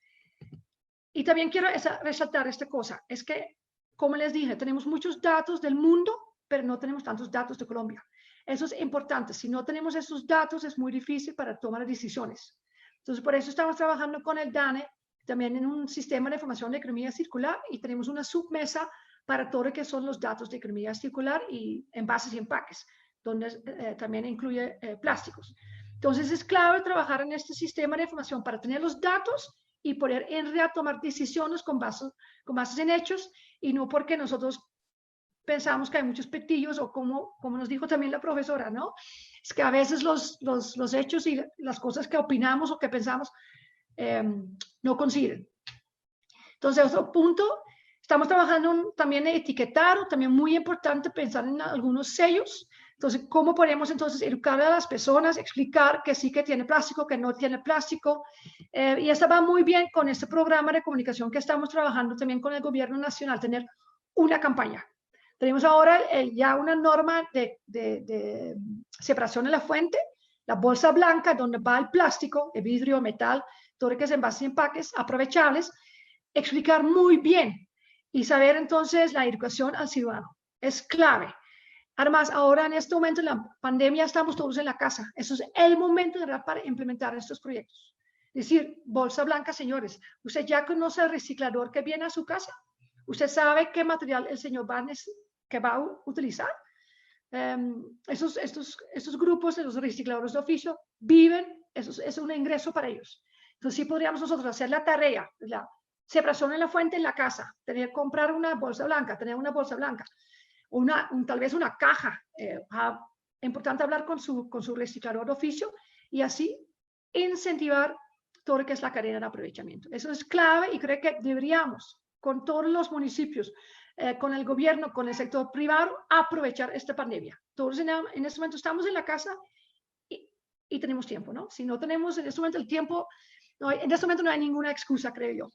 Y también quiero resaltar esta cosa, es que, como les dije, tenemos muchos datos del mundo, pero no tenemos tantos datos de Colombia. Eso es importante. Si no tenemos esos datos, es muy difícil para tomar decisiones. Entonces, por eso estamos trabajando con el DANE, también en un sistema de información de economía circular, y tenemos una submesa para todo lo que son los datos de economía circular y envases y empaques, donde también incluye plásticos. Entonces, es clave trabajar en este sistema de información para tener los datos y poder en realidad tomar decisiones con bases en hechos, y no porque nosotros pensamos que hay muchos petillos, o como nos dijo también la profesora, ¿no? Es que a veces los hechos y las cosas que opinamos o que pensamos no coinciden. Entonces, otro punto, estamos trabajando también en etiquetar, también muy importante pensar en algunos sellos. Entonces, ¿cómo podemos entonces educar a las personas, explicar que sí que tiene plástico, que no tiene plástico? Y esto va muy bien con este programa de comunicación que estamos trabajando también con el gobierno nacional, tener una campaña. Tenemos ahora ya una norma de separación de la fuente, la bolsa blanca donde va el plástico, el vidrio, metal, todo lo que es envases y empaques aprovechables, explicar muy bien y saber entonces la educación al ciudadano. Es clave. Además, ahora en este momento, en la pandemia, estamos todos en la casa. Eso es el momento para implementar estos proyectos. Es decir, bolsa blanca, señores, ¿usted ya conoce el reciclador que viene a su casa? ¿Usted sabe qué material el señor va a utilizar? Estos grupos de los recicladores de oficio viven, eso es un ingreso para ellos. Entonces, sí podríamos nosotros hacer la tarea, la separación en la fuente en la casa, comprar una bolsa blanca, tener una bolsa blanca, tal vez una caja. Importante hablar con su reciclador de oficio y así incentivar todo lo que es la cadena de aprovechamiento. Eso es clave, y creo que deberíamos, con todos los municipios, con el gobierno, con el sector privado, aprovechar esta pandemia. Todos en este momento estamos en la casa y tenemos tiempo, ¿no? Si no tenemos en este momento el tiempo, en este momento no hay ninguna excusa, creo yo.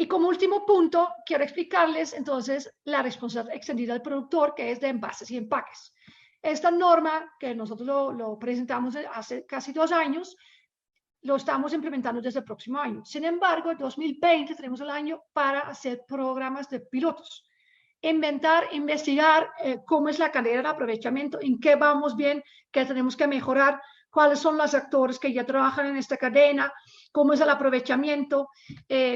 Y como último punto, quiero explicarles entonces la responsabilidad extendida del productor, que es de envases y empaques. Esta norma, que nosotros lo presentamos hace casi 2 años, lo estamos implementando desde el próximo año. Sin embargo, en 2020 tenemos el año para hacer programas de pilotos, investigar cómo es la cadena de aprovechamiento, en qué vamos bien, qué tenemos que mejorar, cuáles son los actores que ya trabajan en esta cadena, cómo es el aprovechamiento,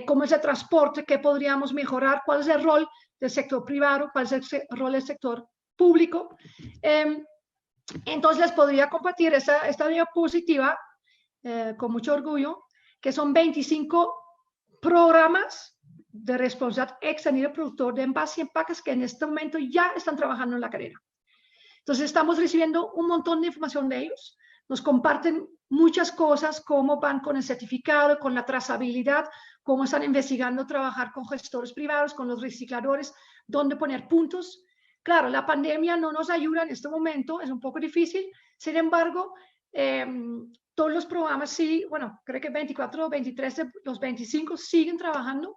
cómo es el transporte, qué podríamos mejorar, cuál es el rol del sector privado, cuál es el rol del sector público. Entonces les podría compartir esta diapositiva con mucho orgullo, que son 25 programas de responsabilidad extendida del productor de envases y empaques que en este momento ya están trabajando en la cadena. Entonces estamos recibiendo un montón de información de ellos, nos comparten muchas cosas, cómo van con el certificado, con la trazabilidad, cómo están investigando trabajar con gestores privados, con los recicladores, dónde poner puntos. Claro, la pandemia no nos ayuda en este momento, es un poco difícil. Sin embargo, todos los programas sí, bueno, creo que 24 o 23 de los 25 siguen trabajando.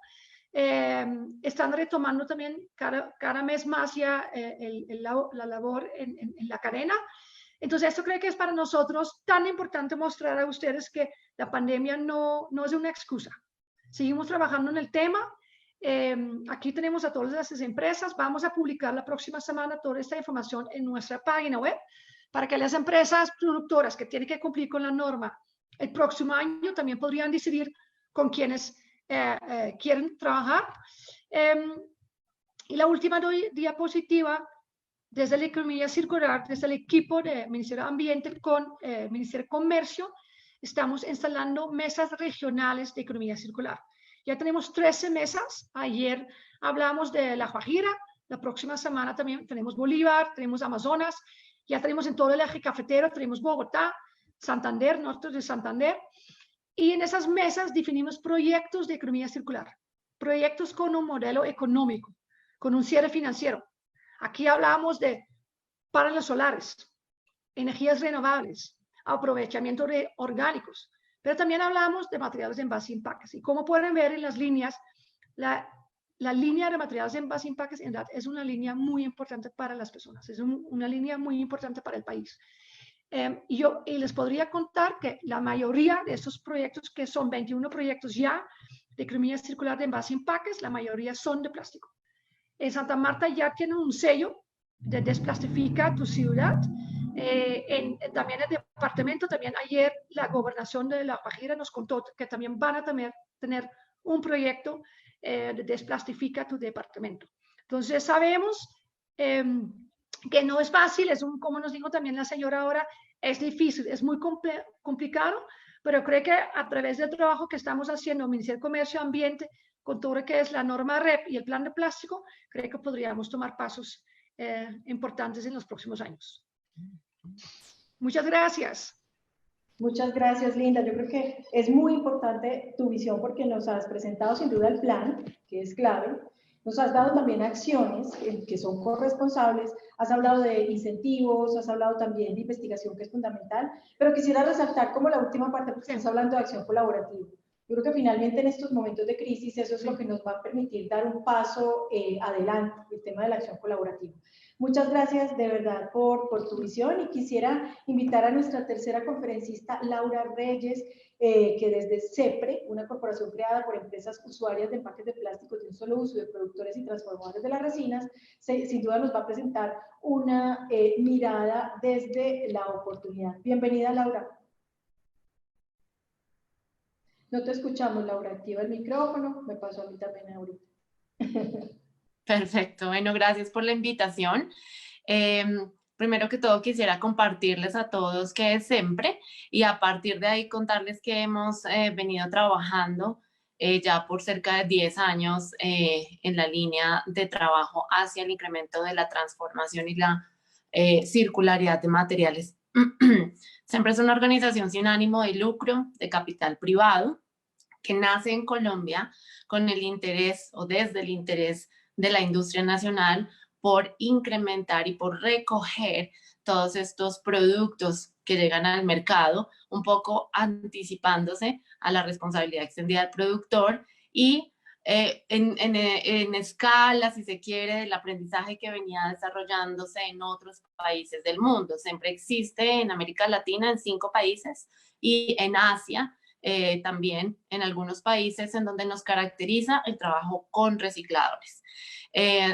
Están retomando también cada mes más ya la labor en la cadena. Entonces, esto creo que es para nosotros tan importante mostrar a ustedes que la pandemia no es una excusa. Seguimos trabajando en el tema. Aquí tenemos a todas las empresas. Vamos a publicar la próxima semana toda esta información en nuestra página web para que las empresas productoras que tienen que cumplir con la norma el próximo año también podrían decidir con quienes quieren trabajar. Y la última diapositiva, desde la economía circular, desde el equipo del Ministerio de Ambiente con el Ministerio de Comercio, estamos instalando mesas regionales de economía circular. Ya tenemos 13 mesas. Ayer hablamos de La Guajira, la próxima semana también tenemos Bolívar, tenemos Amazonas, ya tenemos en todo el eje cafetero, tenemos Bogotá, Santander, norte de Santander. Y en esas mesas definimos proyectos de economía circular, proyectos con un modelo económico, con un cierre financiero. Aquí hablamos de paneles solares, energías renovables, aprovechamiento de orgánicos, pero también hablamos de materiales de envase y empaques. Y como pueden ver en las líneas, la línea de materiales de envase y empaques en realidad es una línea muy importante para las personas, es una línea muy importante para el país. Y les podría contar que la mayoría de estos proyectos, que son 21 proyectos ya de economía circular de envase y empaques, la mayoría son de plástico. En Santa Marta ya tienen un sello de Desplastifica tu ciudad. También el departamento, también ayer la gobernación de La Guajira nos contó que también van a tener un proyecto de Desplastifica tu departamento. Entonces sabemos que no es fácil, como nos dijo también la señora ahora, es difícil, es muy complicado, pero creo que a través del trabajo que estamos haciendo, Ministerio de Comercio y Ambiente, con todo lo que es la norma REP y el plan de plástico, creo que podríamos tomar pasos importantes en los próximos años. Muchas gracias. Muchas gracias, Linda. Yo creo que es muy importante tu visión porque nos has presentado sin duda el plan, que es clave. Nos has dado también acciones que son corresponsables, has hablado de incentivos, has hablado también de investigación, que es fundamental, pero quisiera resaltar como la última parte, porque estás hablando de acción colaborativa. Yo creo que finalmente en estos momentos de crisis eso es lo que nos va a permitir dar un paso adelante, el tema de la acción colaborativa. Muchas gracias de verdad por tu visión y quisiera invitar a nuestra tercera conferencista, Laura Reyes, que desde CEPRE, una corporación creada por empresas usuarias de empaques de plástico de un solo uso de productores y transformadores de las resinas, sin duda nos va a presentar una mirada desde la oportunidad. Bienvenida, Laura. No te escuchamos, Laura. Activa el micrófono. Me pasó a mí también ahorita. Perfecto. Bueno, gracias por la invitación. Primero que todo quisiera compartirles a todos qué es SEMPRE y a partir de ahí contarles que hemos venido trabajando ya por cerca de 10 años en la línea de trabajo hacia el incremento de la transformación y la circularidad de materiales. SEMPRE es una organización sin ánimo de lucro, de capital privado, que nace en Colombia con el interés o desde el interés de la industria nacional por incrementar y por recoger todos estos productos que llegan al mercado, un poco anticipándose a la responsabilidad extendida del productor y en escala, si se quiere, del aprendizaje que venía desarrollándose en otros países del mundo. Siempre existe en América Latina en 5 países y en Asia también en algunos países en donde nos caracteriza el trabajo con recicladores.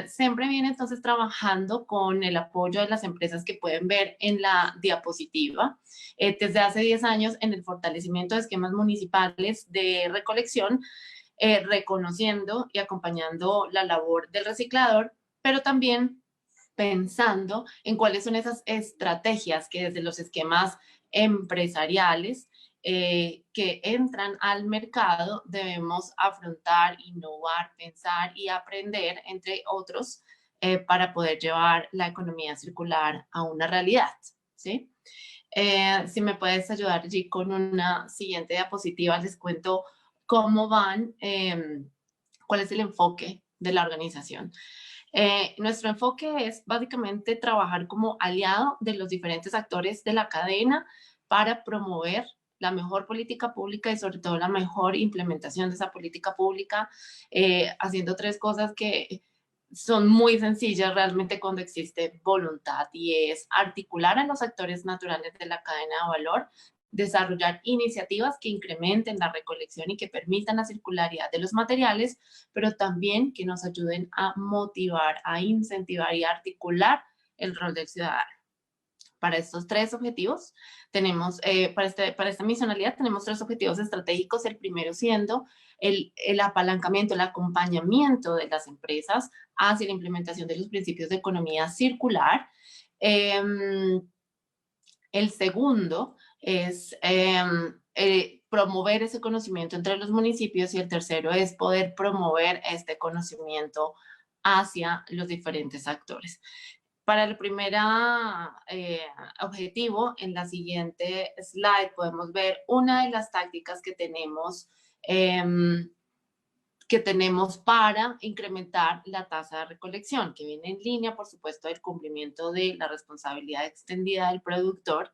Siempre viene entonces trabajando con el apoyo de las empresas que pueden ver en la diapositiva. Desde hace 10 años en el fortalecimiento de esquemas municipales de recolección, reconociendo y acompañando la labor del reciclador, pero también pensando en cuáles son esas estrategias que desde los esquemas empresariales que entran al mercado debemos afrontar, innovar, pensar y aprender, entre otros, para poder llevar la economía circular a una realidad, ¿sí? Si me puedes ayudar allí con una siguiente diapositiva, les cuento cómo van, cuál es el enfoque de la organización. Nuestro enfoque es básicamente trabajar como aliado de los diferentes actores de la cadena para promover la mejor política pública y sobre todo la mejor implementación de esa política pública, haciendo 3 cosas que son muy sencillas realmente cuando existe voluntad, y es articular a los actores naturales de la cadena de valor, desarrollar iniciativas que incrementen la recolección y que permitan la circularidad de los materiales, pero también que nos ayuden a motivar, a incentivar y a articular el rol del ciudadano. Para estos 3 objetivos tenemos, para esta misionalidad tenemos 3 objetivos estratégicos, el primero siendo el apalancamiento, el acompañamiento de las empresas hacia la implementación de los principios de economía circular. El segundo es promover ese conocimiento entre los municipios, y el tercero es poder promover este conocimiento hacia los diferentes actores. Para el primer objetivo, en la siguiente slide podemos ver una de las tácticas que tenemos para incrementar la tasa de recolección, que viene en línea, por supuesto, del cumplimiento de la responsabilidad extendida del productor,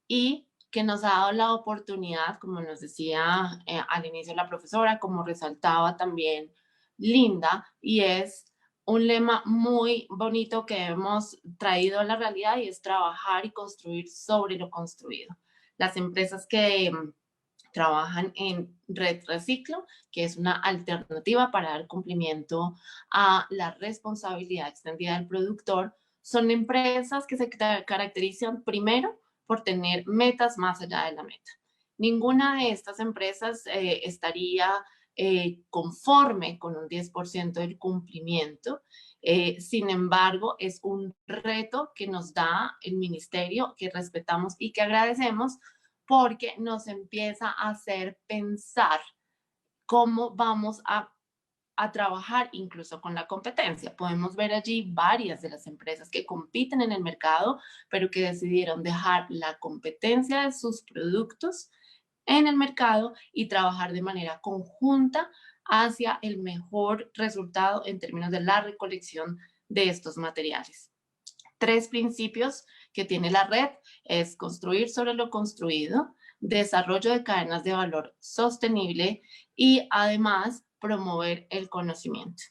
y que nos ha dado la oportunidad, como nos decía al inicio la profesora, como resaltaba también Linda, y es un lema muy bonito que hemos traído a la realidad, y es trabajar y construir sobre lo construido. Las empresas que trabajan en Red Reciclo, que es una alternativa para dar cumplimiento a la responsabilidad extendida del productor, son empresas que se caracterizan primero por tener metas más allá de la meta. Ninguna de estas empresas estaría conforme con un 10% del cumplimiento. Sin embargo, es un reto que nos da el ministerio, que respetamos y que agradecemos, porque nos empieza a hacer pensar cómo vamos a trabajar incluso con la competencia. Podemos ver allí varias de las empresas que compiten en el mercado, pero que decidieron dejar la competencia de sus productos en el mercado y trabajar de manera conjunta hacia el mejor resultado en términos de la recolección de estos materiales. 3 principios que tiene la red es construir sobre lo construido, desarrollo de cadenas de valor sostenible y además promover el conocimiento.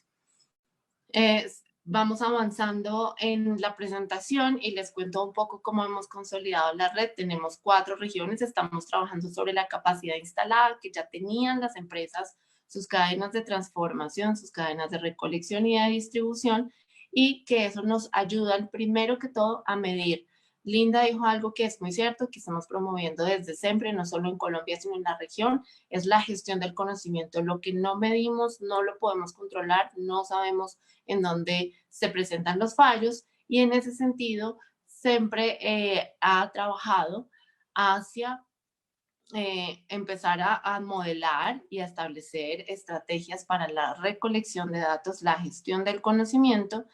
Vamos avanzando en la presentación y les cuento un poco cómo hemos consolidado la red. Tenemos 4 regiones, estamos trabajando sobre la capacidad instalada que ya tenían las empresas, sus cadenas de transformación, sus cadenas de recolección y de distribución, y que eso nos ayuda primero que todo a medir. Linda dijo algo que es muy cierto, que estamos promoviendo desde siempre, no solo en Colombia, sino en la región, es la gestión del conocimiento. Lo que no medimos no lo podemos controlar, no sabemos en dónde se presentan los fallos, y en ese sentido siempre ha trabajado hacia empezar a modelar y a establecer estrategias para la recolección de datos, la gestión del conocimiento,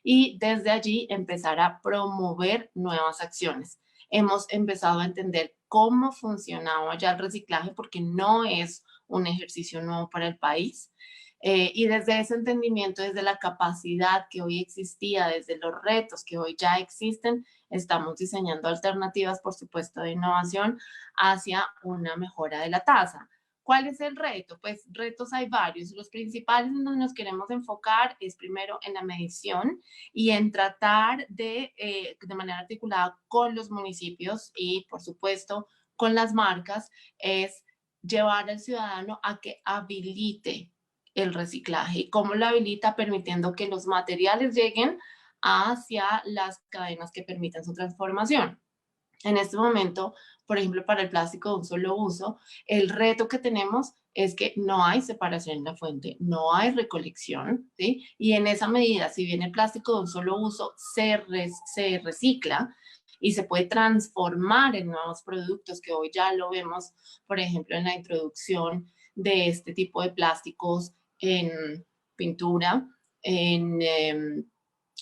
y desde allí empezar a promover nuevas acciones. Hemos empezado a entender cómo funcionaba ya el reciclaje, porque no es un ejercicio nuevo para el país. Y desde ese entendimiento, desde la capacidad que hoy existía, desde los retos que hoy ya existen, estamos diseñando alternativas, por supuesto, de innovación hacia una mejora de la tasa. ¿Cuál es el reto? Pues retos hay varios. Los principales en donde nos queremos enfocar es primero en la medición y en tratar de manera articulada con los municipios y, por supuesto, con las marcas, es llevar al ciudadano a que habilite el reciclaje. ¿Y cómo lo habilita? Permitiendo que los materiales lleguen hacia las cadenas que permitan su transformación. En este momento, por ejemplo, para el plástico de un solo uso, el reto que tenemos es que no hay separación en la fuente, no hay recolección, ¿sí? Y en esa medida, si bien el plástico de un solo uso se recicla y se puede transformar en nuevos productos, que hoy ya lo vemos, por ejemplo, en la introducción de este tipo de plásticos en pintura, en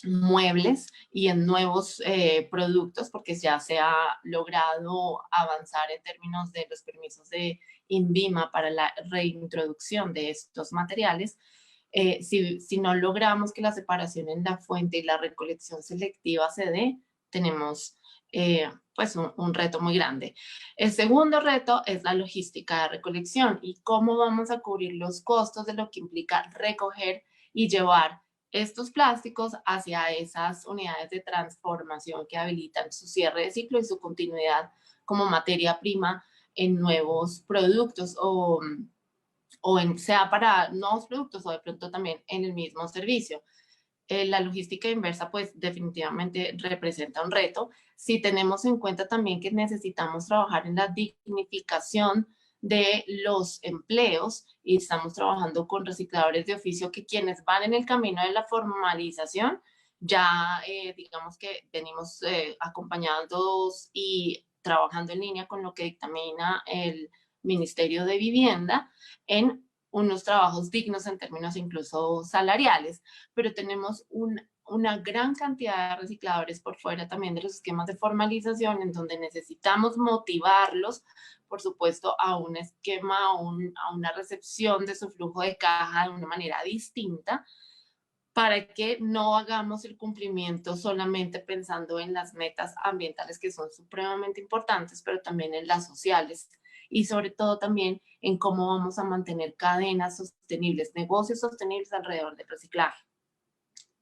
muebles y en nuevos productos, porque ya se ha logrado avanzar en términos de los permisos de INVIMA para la reintroducción de estos materiales. Si no logramos que la separación en la fuente y la recolección selectiva se dé, tenemos pues un reto muy grande. El segundo reto es la logística de recolección y cómo vamos a cubrir los costos de lo que implica recoger y llevar estos plásticos hacia esas unidades de transformación que habilitan su cierre de ciclo y su continuidad como materia prima en nuevos productos o sea para nuevos productos o de pronto también en el mismo servicio. La logística inversa pues definitivamente representa un reto. Si tenemos en cuenta también que necesitamos trabajar en la dignificación de los empleos y estamos trabajando con recicladores de oficio que quienes van en el camino de la formalización ya digamos que venimos acompañándolos y trabajando en línea con lo que dictamina el Ministerio de Vivienda en unos trabajos dignos en términos incluso salariales, pero tenemos una gran cantidad de recicladores por fuera también de los esquemas de formalización en donde necesitamos motivarlos, por supuesto, a un esquema, a una recepción de su flujo de caja de una manera distinta, para que no hagamos el cumplimiento solamente pensando en las metas ambientales que son supremamente importantes, pero también en las sociales y sobre todo también en cómo vamos a mantener cadenas sostenibles, negocios sostenibles alrededor del reciclaje.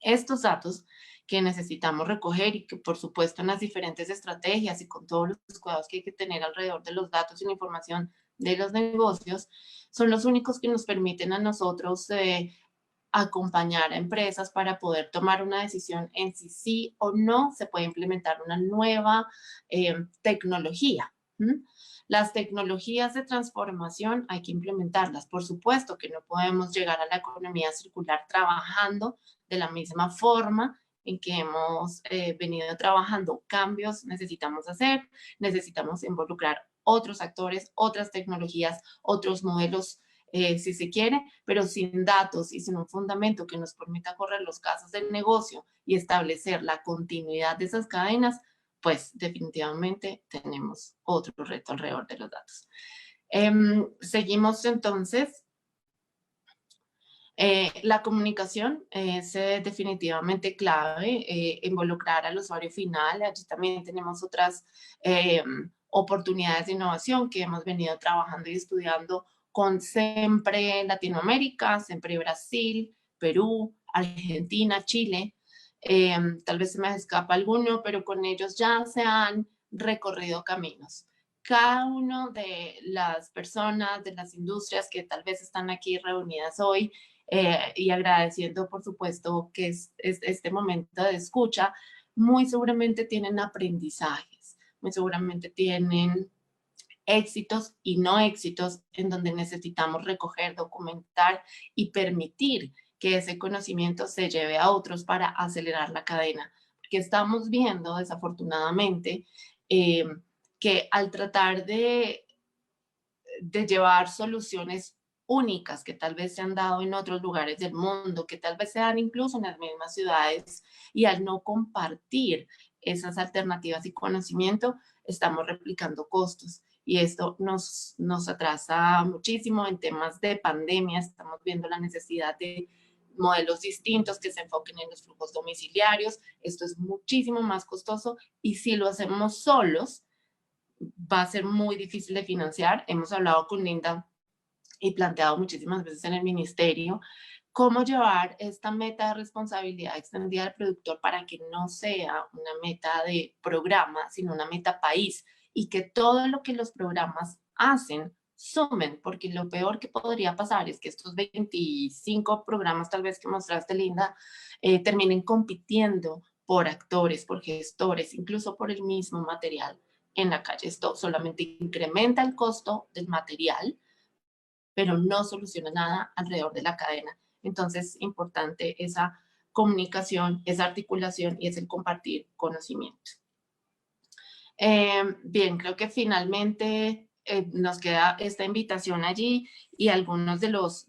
Estos datos que necesitamos recoger y que por supuesto en las diferentes estrategias y con todos los cuidados que hay que tener alrededor de los datos y la información de los negocios, son los únicos que nos permiten a nosotros acompañar a empresas para poder tomar una decisión en si sí o no se puede implementar una nueva tecnología. Las tecnologías de transformación hay que implementarlas. Por supuesto que no podemos llegar a la economía circular trabajando de la misma forma en que hemos venido trabajando. Cambios necesitamos hacer, necesitamos involucrar otros actores, otras tecnologías, otros modelos si se quiere, pero sin datos y sin un fundamento que nos permita correr los casos del negocio y establecer la continuidad de esas cadenas, pues definitivamente tenemos otro reto alrededor de los datos. Seguimos entonces. La comunicación es definitivamente clave, involucrar al usuario final. Allí también tenemos otras oportunidades de innovación que hemos venido trabajando y estudiando con Sempre Latinoamérica, Sempre Brasil, Perú, Argentina, Chile. Tal vez se me escapa alguno, pero con ellos ya se han recorrido caminos. Cada una de las personas, de las industrias que tal vez están aquí reunidas hoy, y agradeciendo, por supuesto, que es este momento de escucha, muy seguramente tienen aprendizajes, muy seguramente tienen éxitos y no éxitos en donde necesitamos recoger, documentar y permitir que ese conocimiento se lleve a otros para acelerar la cadena. Porque estamos viendo, desafortunadamente, que al tratar de llevar soluciones únicas que tal vez se han dado en otros lugares del mundo, que tal vez se dan incluso en las mismas ciudades, y al no compartir esas alternativas y conocimiento, estamos replicando costos. Y esto nos atrasa muchísimo en temas de pandemia. Estamos viendo la necesidad de modelos distintos que se enfoquen en los flujos domiciliarios. Esto es muchísimo más costoso y si lo hacemos solos, va a ser muy difícil de financiar. Hemos hablado con Linda y planteado muchísimas veces en el ministerio cómo llevar esta meta de responsabilidad extendida al productor para que no sea una meta de programa, sino una meta país y que todo lo que los programas hacen sumen, porque lo peor que podría pasar es que estos 25 programas tal vez que mostraste, Linda, terminen compitiendo por actores, por gestores, incluso por el mismo material en la calle. Esto solamente incrementa el costo del material, pero no soluciona nada alrededor de la cadena. Entonces, es importante esa comunicación, esa articulación y es el compartir conocimiento. Bien, creo que finalmente nos queda esta invitación allí y algunos de los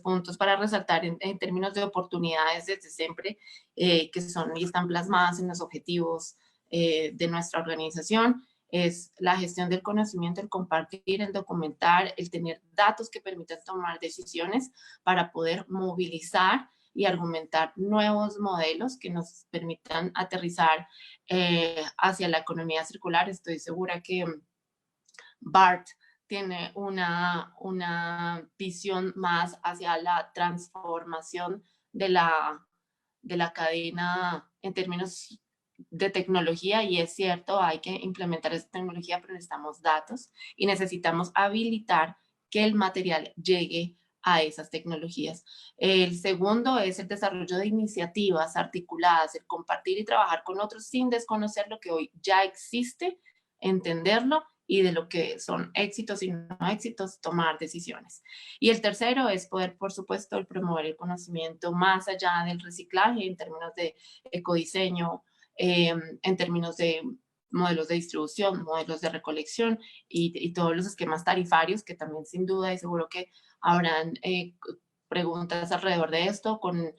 puntos para resaltar en términos de oportunidades desde siempre que son y están plasmadas en los objetivos de nuestra organización. Es la gestión del conocimiento, el compartir, el documentar, el tener datos que permitan tomar decisiones para poder movilizar y argumentar nuevos modelos que nos permitan aterrizar hacia la economía circular. Estoy segura que BART tiene una visión más hacia la transformación de la cadena en términos de tecnología, y es cierto, hay que implementar esa tecnología, pero necesitamos datos y necesitamos habilitar que el material llegue a esas tecnologías. El segundo es el desarrollo de iniciativas articuladas, el compartir y trabajar con otros sin desconocer lo que hoy ya existe, entenderlo y de lo que son éxitos y no éxitos, tomar decisiones. Y el tercero es poder, por supuesto, el promover el conocimiento más allá del reciclaje en términos de ecodiseño, en términos de modelos de distribución, modelos de recolección y todos los esquemas tarifarios, que también sin duda y seguro que habrán preguntas alrededor de esto, con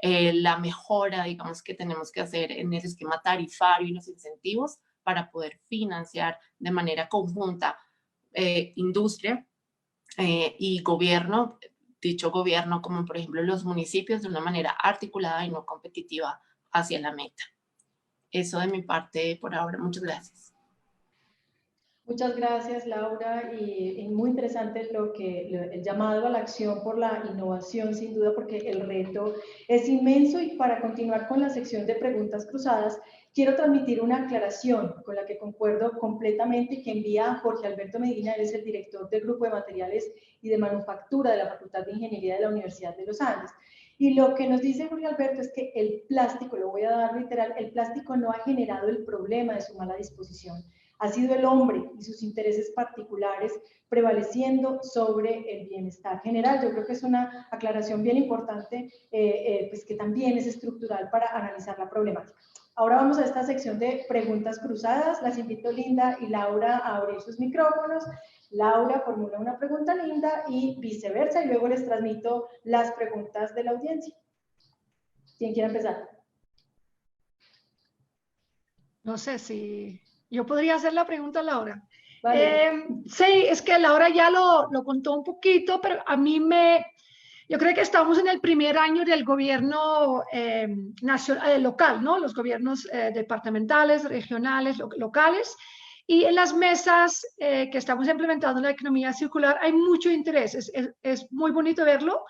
la mejora, digamos, que tenemos que hacer en el esquema tarifario y los incentivos para poder financiar de manera conjunta industria y gobierno, dicho gobierno como por ejemplo los municipios, de una manera articulada y no competitiva hacia la meta. Eso de mi parte por ahora. Muchas gracias. Muchas gracias, Laura, y muy interesante el llamado a la acción por la innovación, sin duda, porque el reto es inmenso. Y para continuar con la sección de preguntas cruzadas, quiero transmitir una aclaración con la que concuerdo completamente y que envía a Jorge Alberto Medina. Él es el director del Grupo de Materiales y de Manufactura de la Facultad de Ingeniería de la Universidad de los Andes. Y lo que nos dice Jorge Alberto es que el plástico, lo voy a dar literal, el plástico no ha generado el problema de su mala disposición. Ha sido el hombre y sus intereses particulares prevaleciendo sobre el bienestar general. Yo creo que es una aclaración bien importante, pues que también es estructural para analizar la problemática. Ahora vamos a esta sección de preguntas cruzadas. Las invito, Linda y Laura, a abrir sus micrófonos. Laura formula una pregunta, Linda, y viceversa, y luego les transmito las preguntas de la audiencia. ¿Quién quiere empezar? No sé si yo podría hacer la pregunta a Laura. Vale. Sí, es que Laura ya lo contó un poquito, pero a mí yo creo que estamos en el primer año del gobierno nacional, local, ¿no? Los gobiernos departamentales, regionales, locales. Y en las mesas que estamos implementando en la economía circular hay mucho interés. Es muy bonito verlo.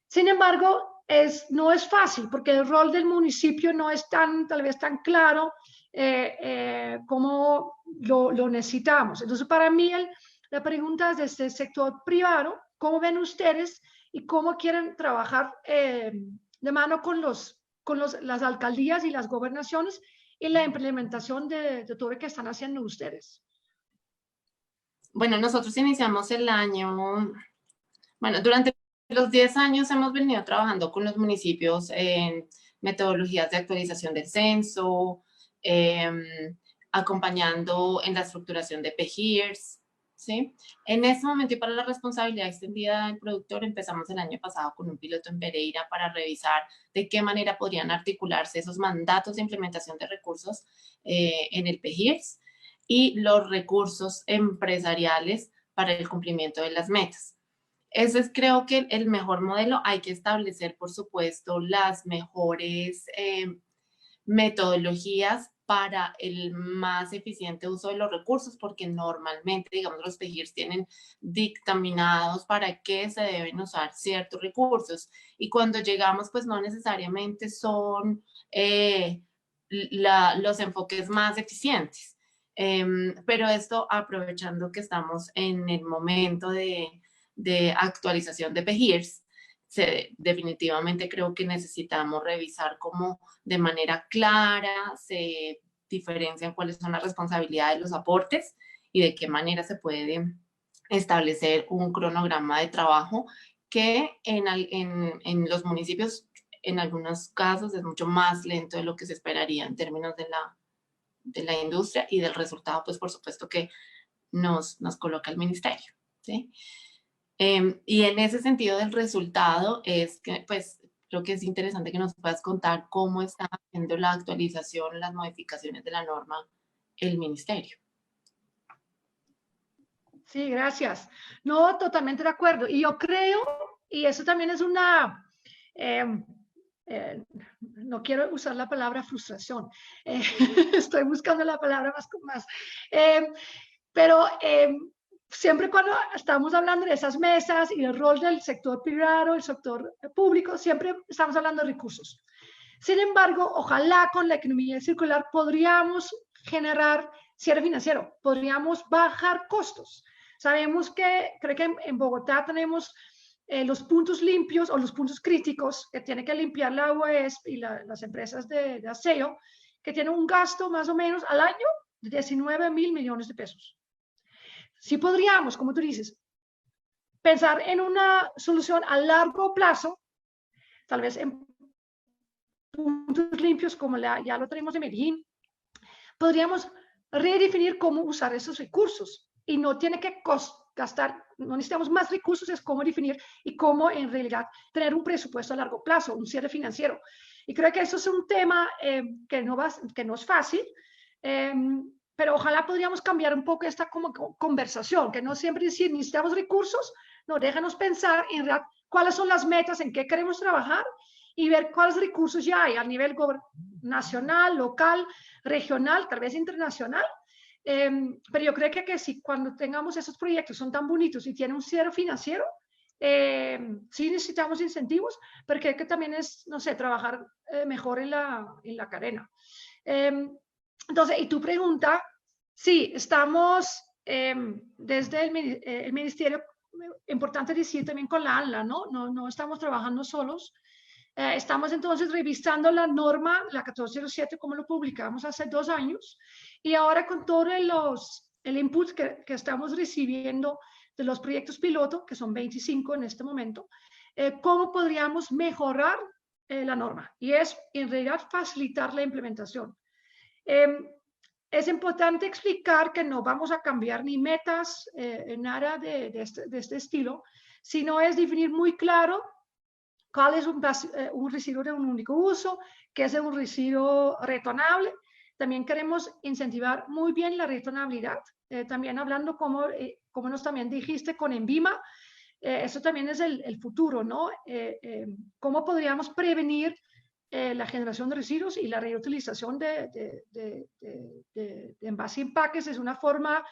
Sin embargo, no es fácil porque el rol del municipio no es tal vez tan claro como lo necesitamos. Entonces, para mí, la pregunta es desde el sector privado, ¿cómo ven ustedes y cómo quieren trabajar de mano con las alcaldías y las gobernaciones en la implementación de todo lo que están haciendo ustedes? Bueno, nosotros iniciamos el año, bueno, durante los 10 años hemos venido trabajando con los municipios en metodologías de actualización del censo, acompañando en la estructuración de PEGIRS, ¿sí? En este momento y para la responsabilidad extendida del productor empezamos el año pasado con un piloto en Pereira para revisar de qué manera podrían articularse esos mandatos de implementación de recursos en el PEGIRS y los recursos empresariales para el cumplimiento de las metas. Ese es, creo que, el mejor modelo. Hay que establecer, por supuesto, las mejores metodologías para el más eficiente uso de los recursos, porque normalmente, digamos, los PEGIRS tienen dictaminados para qué se deben usar ciertos recursos. Y cuando llegamos, pues no necesariamente son los enfoques más eficientes. Pero esto aprovechando que estamos en el momento de actualización de PEGIRS, definitivamente creo que necesitamos revisar cómo de manera clara se diferencian cuáles son las responsabilidades de los aportes y de qué manera se puede establecer un cronograma de trabajo que en los municipios en algunos casos es mucho más lento de lo que se esperaría en términos de la industria y del resultado, pues por supuesto que nos coloca el ministerio, ¿sí? Y en ese sentido del resultado es que, pues, creo que es interesante que nos puedas contar cómo está haciendo la actualización, las modificaciones de la norma el ministerio. Sí, gracias. No, totalmente de acuerdo. Y yo creo, y eso también es no quiero usar la palabra frustración, estoy buscando la palabra más, pero siempre cuando estamos hablando de esas mesas y el rol del sector privado, el sector público, siempre estamos hablando de recursos. Sin embargo, ojalá con la economía circular podríamos generar cierre financiero, podríamos bajar costos. Sabemos que, creo que en Bogotá tenemos los puntos limpios o los puntos críticos que tiene que limpiar la UES y las empresas de aseo, que tienen un gasto más o menos al año de 19.000 millones de pesos. sí podríamos, como tú dices, pensar en una solución a largo plazo, tal vez en puntos limpios como ya lo tenemos en Medellín. Podríamos redefinir cómo usar esos recursos y no tiene que gastar, no necesitamos más recursos, es cómo definir y cómo en realidad tener un presupuesto a largo plazo, un cierre financiero. Y creo que eso es un tema que no es fácil, pero ojalá podríamos cambiar un poco esta como conversación, que no siempre decir necesitamos recursos, no, déjanos pensar en realidad cuáles son las metas, en qué queremos trabajar y ver cuáles recursos ya hay a nivel nacional, local, regional, tal vez internacional. Pero yo creo que si cuando tengamos esos proyectos son tan bonitos y tienen un cierre financiero, sí necesitamos incentivos, pero creo que también es, no sé, trabajar mejor en la cadena. Entonces, y tu pregunta, sí, estamos desde el ministerio, importante decir también con la ANLA, ¿no? No estamos trabajando solos. Estamos entonces revisando la norma, la 1407, como lo publicamos hace 2 años, y ahora con todo el input que estamos recibiendo de los proyectos piloto, que son 25 en este momento, cómo podríamos mejorar la norma, y es en realidad facilitar la implementación. Es importante explicar que no vamos a cambiar ni metas, nada de este estilo, sino es definir muy claro cuál es un residuo de un único uso, qué es un residuo retornable. También queremos incentivar muy bien la retornabilidad, también hablando como nos también dijiste con Envima, eso también es el futuro, ¿no? ¿Cómo podríamos prevenir la generación de residuos y la reutilización de envases y empaques? Es una forma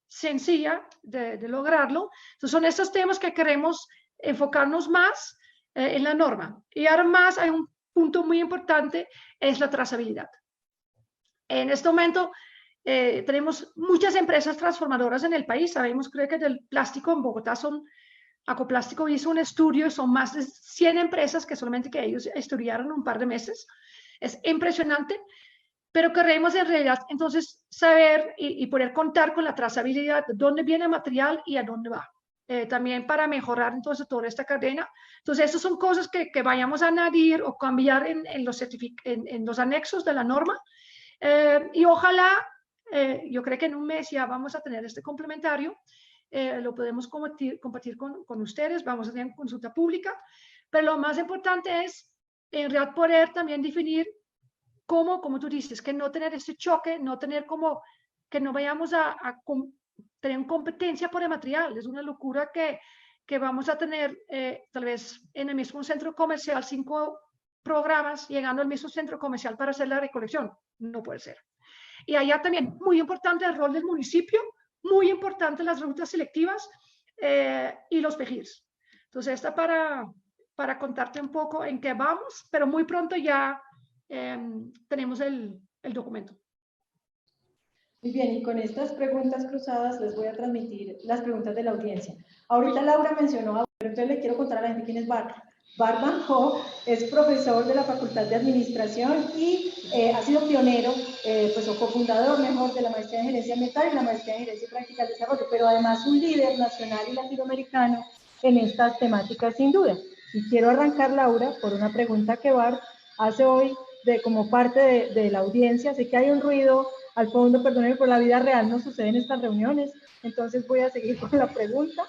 sencilla de lograrlo. Entonces son estos temas que queremos enfocarnos más en la norma. Y además hay un punto muy importante, es la trazabilidad. En este momento tenemos muchas empresas transformadoras en el país. Sabemos, creo que del plástico en Bogotá Acoplástico hizo un estudio, son más de 100 empresas que solamente que ellos estudiaron un par de meses. Es impresionante, pero queremos en realidad entonces saber y poder contar con la trazabilidad, de dónde viene el material y a dónde va. También para mejorar entonces toda esta cadena. Entonces, estas son cosas que vayamos a añadir o cambiar en los anexos de la norma. Y ojalá, yo creo que en un mes ya vamos a tener este complementario. Lo podemos compartir con ustedes, vamos a tener consulta pública, pero lo más importante es en realidad poder también definir cómo, como tú dices, que no tener este choque, no tener como, que no vayamos a tener competencia por el material. Es una locura que vamos a tener tal vez en el mismo centro comercial 5 programas llegando al mismo centro comercial para hacer la recolección. No puede ser. Y allá también, muy importante el rol del municipio, muy importante las rutas selectivas y los PEJIRs. Entonces, esta para contarte un poco en qué vamos, pero muy pronto ya tenemos el documento. Muy bien, y con estas preguntas cruzadas les voy a transmitir las preguntas de la audiencia. Ahorita Laura mencionó, pero entonces le quiero contar a la gente quién es Bart. Bart Van Hoff es profesor de la Facultad de Administración y ha sido pionero, pues o cofundador mejor de la maestría en Gerencia Ambiental y la maestría en Gerencia y Práctica del Desarrollo, pero además un líder nacional y latinoamericano en estas temáticas sin duda. Y quiero arrancar, Laura, por una pregunta que Bart hace hoy como parte de la audiencia. Sé que hay un ruido al fondo, perdónenme, por la vida real no sucede en estas reuniones, entonces voy a seguir con la pregunta.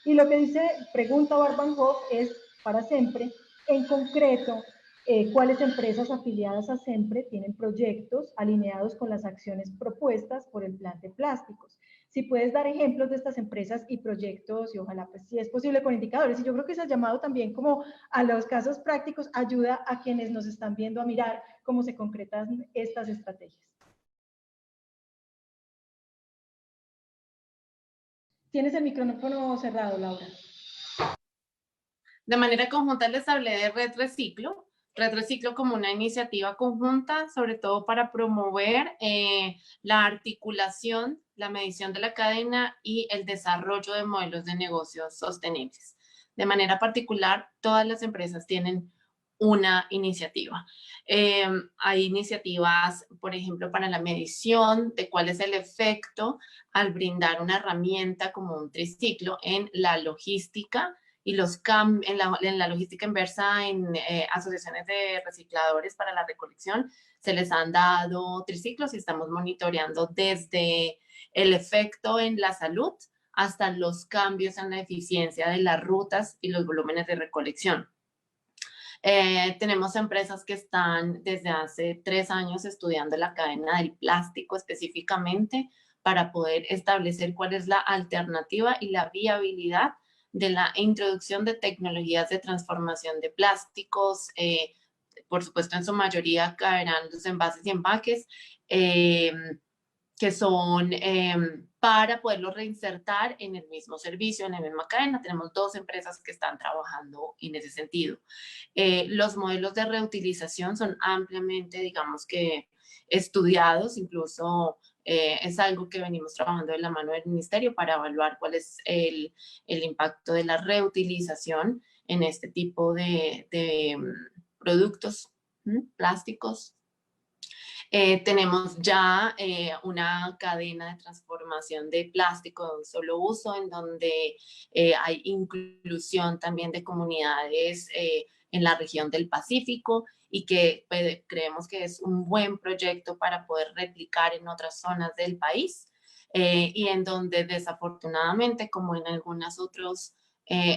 Y lo que pregunta Bart Van Hoff es, para SEMPRE, en concreto, ¿cuáles empresas afiliadas a SEMPRE tienen proyectos alineados con las acciones propuestas por el Plan de Plásticos? Si puedes dar ejemplos de estas empresas y proyectos, y ojalá, pues, si es posible, con indicadores. Y yo creo que ese llamado también como a los casos prácticos ayuda a quienes nos están viendo a mirar cómo se concretan estas estrategias. Tienes el micrófono cerrado, Laura. De manera conjunta les hablé de Red Reciclo. Red Reciclo como una iniciativa conjunta, sobre todo para promover la articulación, la medición de la cadena y el desarrollo de modelos de negocios sostenibles. De manera particular, todas las empresas tienen una iniciativa. Hay iniciativas, por ejemplo, para la medición de cuál es el efecto al brindar una herramienta como un triciclo en la logística y en la logística inversa en asociaciones de recicladores para la recolección. Se les han dado triciclos y estamos monitoreando desde el efecto en la salud hasta los cambios en la eficiencia de las rutas y los volúmenes de recolección. Tenemos empresas que están desde hace 3 años estudiando la cadena del plástico específicamente para poder establecer cuál es la alternativa y la viabilidad de la introducción de tecnologías de transformación de plásticos. Por supuesto, en su mayoría caerán los envases y empaques, que son para poderlo reinsertar en el mismo servicio, en la misma cadena. Tenemos 2 empresas que están trabajando en ese sentido. Los modelos de reutilización son ampliamente, digamos que, estudiados, incluso es algo que venimos trabajando de la mano del ministerio para evaluar cuál es el impacto de la reutilización en este tipo de productos plásticos. Tenemos ya una cadena de transformación de plástico de un solo uso, en donde hay inclusión también de comunidades en la región del Pacífico, y que creemos que es un buen proyecto para poder replicar en otras zonas del país, y en donde desafortunadamente, como en algunos otros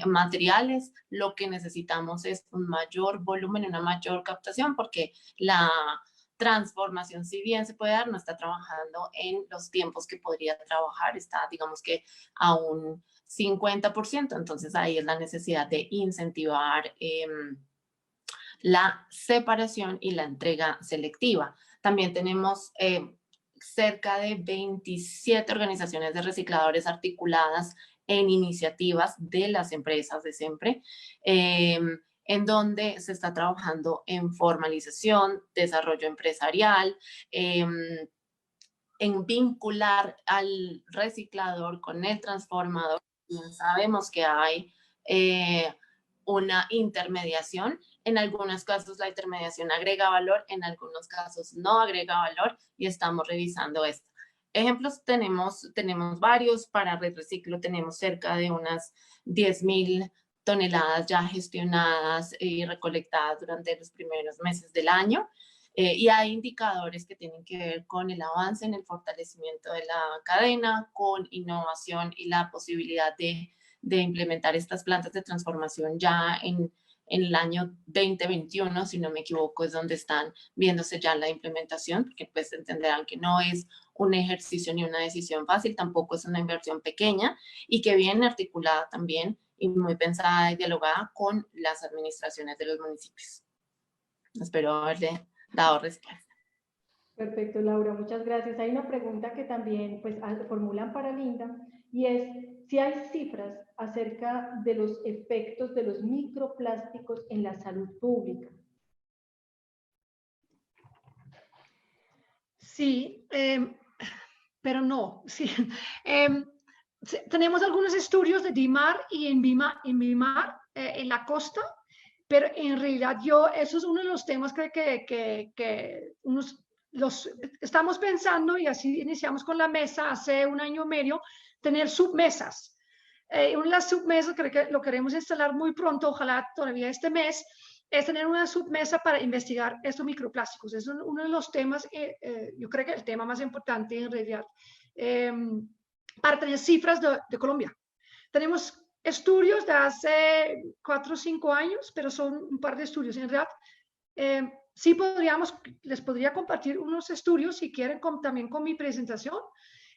materiales, lo que necesitamos es un mayor volumen, una mayor captación, porque la transformación, si bien se puede dar, no está trabajando en los tiempos que podría trabajar, está, digamos que, a un 50%, entonces ahí es la necesidad de incentivar la separación y la entrega selectiva. También tenemos cerca de 27 organizaciones de recicladores articuladas en iniciativas de las empresas de siempre, en donde se está trabajando en formalización, desarrollo empresarial, en vincular al reciclador con el transformador. Sabemos que hay una intermediación. En algunos casos la intermediación agrega valor, en algunos casos no agrega valor, y estamos revisando esto. Ejemplos tenemos varios. Para Red Reciclo tenemos cerca de unas 10.000 toneladas ya gestionadas y recolectadas durante los primeros meses del año. Y hay indicadores que tienen que ver con el avance en el fortalecimiento de la cadena, con innovación y la posibilidad de implementar estas plantas de transformación ya en el año 2021, si no me equivoco, es donde están viéndose ya la implementación, porque pues entenderán que no es un ejercicio ni una decisión fácil, tampoco es una inversión pequeña, y que viene articulada también y muy pensada y dialogada con las administraciones de los municipios. Espero haberle dado respuesta. Perfecto, Laura, muchas gracias. Hay una pregunta que también pues formulan para Linda, y es si hay cifras acerca de los efectos de los microplásticos en la salud pública. Sí, pero no. Sí. Tenemos algunos estudios de DIMAR y en BIMAR, en la costa, pero en realidad eso es uno de los temas que estamos pensando, y así iniciamos con la mesa hace 1 año y medio, tener submesas. Una de las submesas, creo que lo queremos instalar muy pronto, ojalá todavía este mes, es tener una submesa para investigar estos microplásticos. Es uno de los temas, yo creo que el tema más importante en realidad, para tener cifras de Colombia. Tenemos estudios de hace 4 o 5 años, pero son un par de estudios. En realidad, sí les podría compartir unos estudios si quieren también con mi presentación,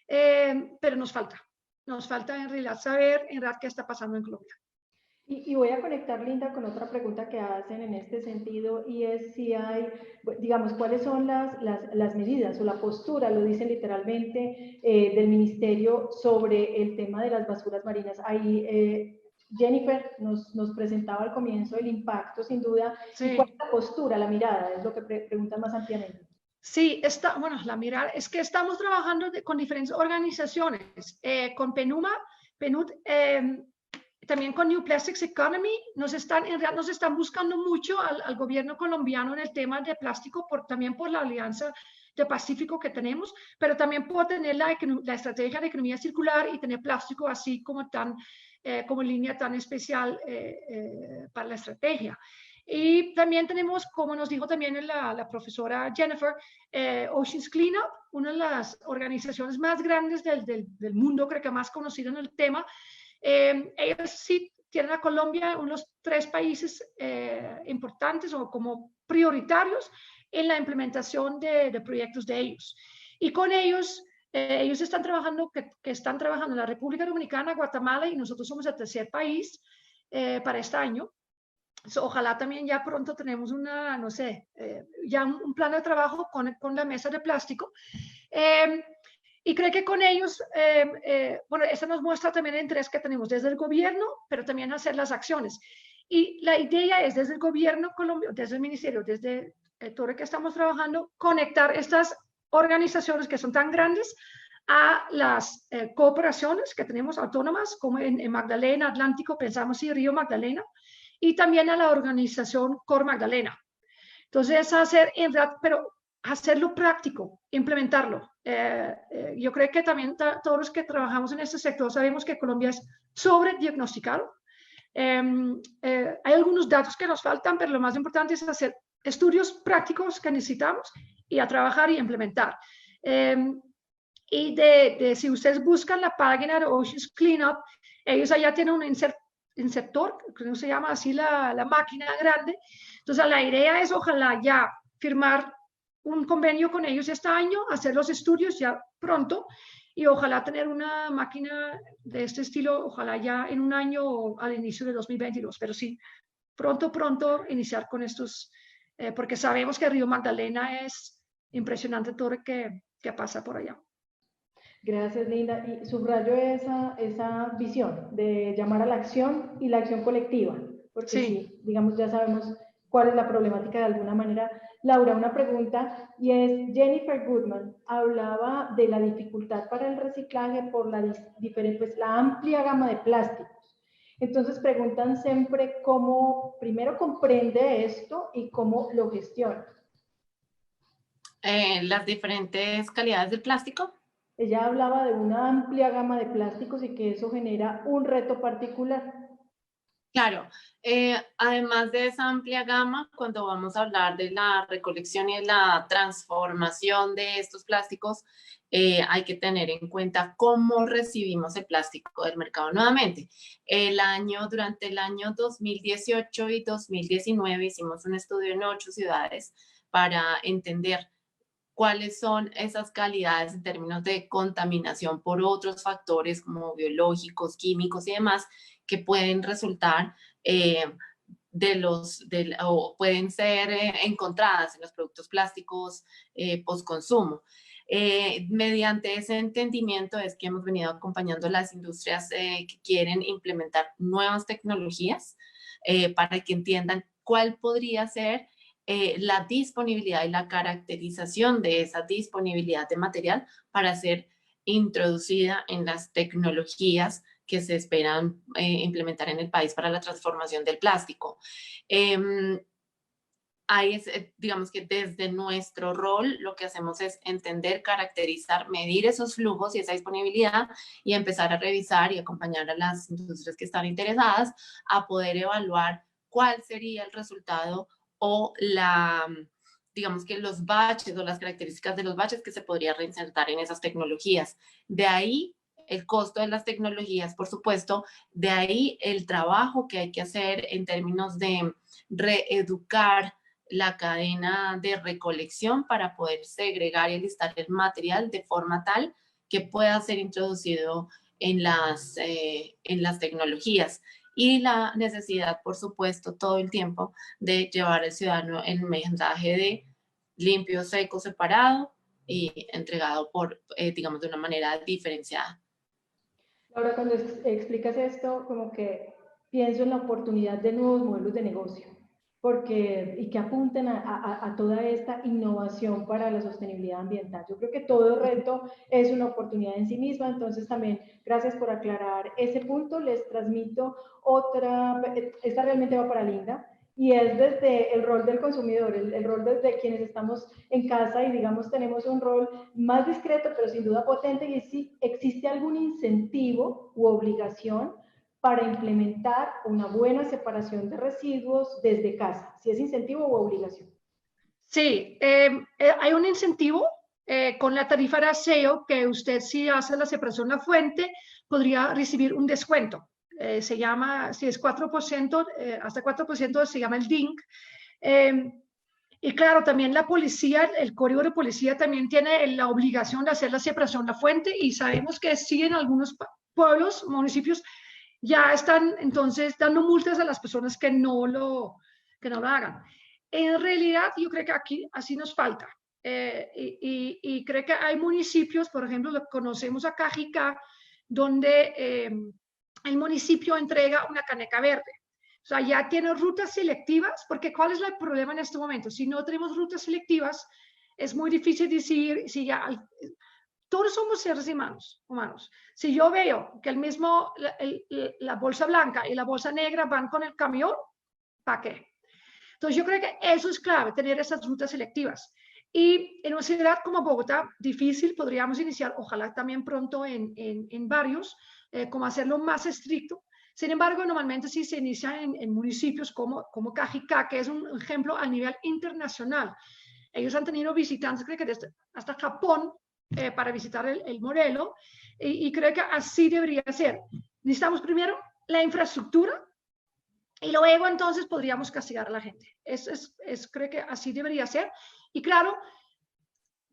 pero nos falta en realidad saber en realidad qué está pasando en Colombia. Y voy a conectar, Linda, con otra pregunta que hacen en este sentido, y es si hay, digamos, cuáles son las medidas o la postura, lo dicen literalmente, del ministerio sobre el tema de las basuras marinas. Ahí Jennifer nos presentaba al comienzo el impacto, sin duda. Sí. ¿Y cuál es la postura, la mirada? Es lo que preguntan más ampliamente. Sí, la mirada es que estamos trabajando con diferentes organizaciones, con PNUD, también con New Plastics Economy, en realidad nos están buscando mucho al gobierno colombiano en el tema de plástico, también por la alianza de Pacífico que tenemos, pero también por tener la estrategia de economía circular y tener plástico así como línea tan especial para la estrategia. Y también tenemos, como nos dijo también la profesora Jennifer, Oceans Cleanup, una de las organizaciones más grandes del mundo, creo que más conocida en el tema. Ellos sí tienen a Colombia unos 3 países importantes o como prioritarios en la implementación de proyectos de ellos. Y con ellos, ellos están trabajando, que están trabajando en la República Dominicana, Guatemala, y nosotros somos el tercer país para este año. Ojalá también ya pronto tenemos no sé, ya un plan de trabajo con la mesa de plástico. Y creo que con ellos, bueno, eso nos muestra también el interés que tenemos desde el gobierno, pero también hacer las acciones. Y la idea es desde el gobierno colombiano, desde el ministerio, desde todo lo que estamos trabajando, conectar estas organizaciones que son tan grandes a las cooperaciones que tenemos autónomas, como en Magdalena, Atlántico, pensamos y Río Magdalena, y también a la organización Cor Magdalena. Entonces, pero hacerlo práctico, implementarlo. Yo creo que también todos los que trabajamos en este sector sabemos que Colombia es sobrediagnosticado. Hay algunos datos que nos faltan, pero lo más importante es hacer estudios prácticos que necesitamos y a trabajar y implementar. Y si ustedes buscan la página de Oceans Cleanup, ellos allá tienen un insertor, que se llama así la máquina grande. Entonces, la idea es ojalá ya firmar un convenio con ellos este año, hacer los estudios ya pronto y ojalá tener una máquina de este estilo, ojalá ya en un año o al inicio de 2022. Pero sí, pronto iniciar con estos, porque sabemos que Río Magdalena es impresionante todo lo que pasa por allá. Gracias, Linda. Y subrayo esa visión de llamar a la acción y la acción colectiva, porque sí, digamos, ya sabemos cuál es la problemática de alguna manera. Laura, una pregunta, y es, Jennifer Goodman hablaba de la dificultad para el reciclaje por la amplia gama de plásticos. Entonces preguntan siempre cómo, primero, comprende esto y cómo lo gestiona. Las diferentes calidades del plástico. Ella hablaba de una amplia gama de plásticos y que eso genera un reto particular. Claro, además de esa amplia gama, cuando vamos a hablar de la recolección y de la transformación de estos plásticos, hay que tener en cuenta cómo recibimos el plástico del mercado nuevamente. Durante el año 2018 y 2019 hicimos un estudio en 8 ciudades para entender cuáles son esas calidades en términos de contaminación por otros factores como biológicos, químicos y demás que pueden resultar o pueden ser encontradas en los productos plásticos post-consumo. Mediante ese entendimiento es que hemos venido acompañando a las industrias que quieren implementar nuevas tecnologías para que entiendan cuál podría ser la disponibilidad y la caracterización de esa disponibilidad de material para ser introducida en las tecnologías que se esperan implementar en el país para la transformación del plástico. Digamos que desde nuestro rol lo que hacemos es entender, caracterizar, medir esos flujos y esa disponibilidad y empezar a revisar y acompañar a las industrias que están interesadas a poder evaluar cuál sería el resultado o digamos que los baches o las características de los baches que se podría reinsertar en esas tecnologías. De ahí el costo de las tecnologías, por supuesto, de ahí el trabajo que hay que hacer en términos de reeducar la cadena de recolección para poder segregar y alistar el material de forma tal que pueda ser introducido en las tecnologías. Y la necesidad, por supuesto, todo el tiempo de llevar al ciudadano el mensaje de limpio, seco, separado y entregado digamos, de una manera diferenciada. Laura, cuando explicas esto, como que pienso en la oportunidad de nuevos modelos de negocio. y que apunten a toda esta innovación para la sostenibilidad ambiental. Yo creo que todo reto es una oportunidad en sí misma, entonces también gracias por aclarar ese punto. Les transmito otra, esta realmente va para Linda, y es desde el rol del consumidor, el rol desde quienes estamos en casa y digamos tenemos un rol más discreto, pero sin duda potente, y es si existe algún incentivo u obligación para implementar una buena separación de residuos desde casa, si es incentivo o obligación. Sí, hay un incentivo con la tarifa de aseo que usted si hace la separación en la fuente podría recibir un descuento. Se llama, si es 4%, hasta 4% se llama el DINC. Y claro, también la policía, el código de policía también tiene la obligación de hacer la separación en la fuente y sabemos que sí en algunos pueblos, municipios, ya están entonces dando multas a las personas que no lo hagan. En realidad, yo creo que aquí así nos falta. Y creo que hay municipios, por ejemplo, lo conocemos a Cajicá, donde el municipio entrega una caneca verde. O sea, ya tiene rutas selectivas, porque ¿cuál es el problema en este momento? Si no tenemos rutas selectivas, es muy difícil decir si ya todos somos seres humanos. Si yo veo que la bolsa blanca y la bolsa negra van con el camión, ¿para qué? Entonces yo creo que eso es clave, tener esas rutas selectivas. Y en una ciudad como Bogotá, difícil, podríamos iniciar, ojalá también pronto en barrios, como hacerlo más estricto. Sin embargo, normalmente sí se inicia en municipios como Cajicá, que es un ejemplo a nivel internacional. Ellos han tenido visitantes, creo que hasta Japón, para visitar el modelo, y creo que así debería ser. Necesitamos primero la infraestructura y luego entonces podríamos castigar a la gente. Creo que así debería ser. Y claro,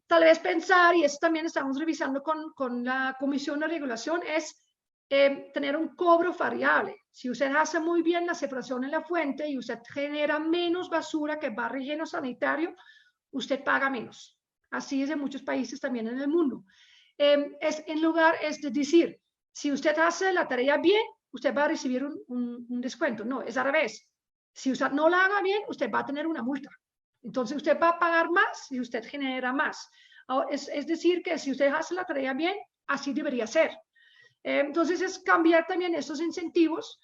tal vez pensar, y eso también estamos revisando con la Comisión de Regulación, es tener un cobro variable. Si usted hace muy bien la separación en la fuente y usted genera menos basura que va a relleno sanitario, usted paga menos. Así es en muchos países también en el mundo. Es de decir, si usted hace la tarea bien, usted va a recibir un descuento. No, es al revés. Si usted no la haga bien, usted va a tener una multa. Entonces usted va a pagar más y usted genera más. Es decir, que si usted hace la tarea bien, así debería ser. Entonces es cambiar también esos incentivos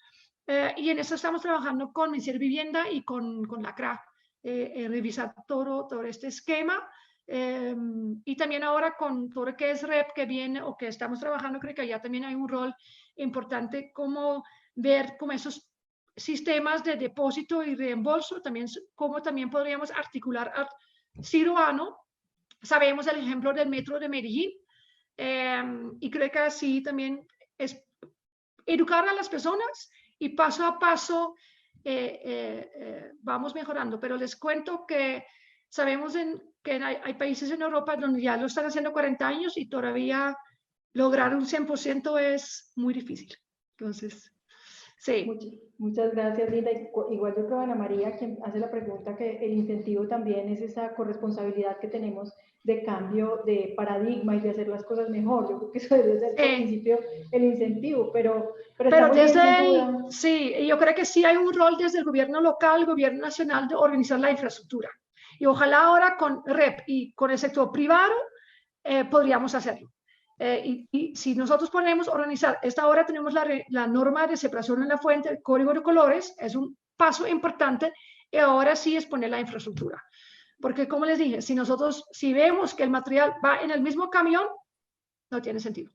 y en eso estamos trabajando con Ministerio de Vivienda y con la CRA. Revisar todo este esquema y también ahora con todo lo que es REP que viene o que estamos trabajando, creo que allá también hay un rol importante como ver como esos sistemas de depósito y reembolso, también cómo también podríamos articular a ciudadano. Sabemos el ejemplo del metro de Medellín y creo que así también es educar a las personas y paso a paso vamos mejorando, pero les cuento que sabemos que hay países en Europa donde ya lo están haciendo 40 años y todavía lograr un 100% es muy difícil. Entonces, sí. Muchas gracias, Linda. Igual yo creo, Ana María, quien hace la pregunta, que el incentivo también es esa corresponsabilidad que tenemos de cambio de paradigma y de hacer las cosas mejor. Yo creo que eso debe ser al principio el incentivo, pero desde sí, yo creo que sí hay un rol desde el gobierno local, el gobierno nacional de organizar la infraestructura. Y ojalá ahora con REP y con el sector privado podríamos hacerlo. Y si nosotros ponemos organizar, esta hora tenemos la norma de separación en la fuente, el código de colores, es un paso importante, y ahora sí es poner la infraestructura. Porque como les dije, si vemos que el material va en el mismo camión, no tiene sentido.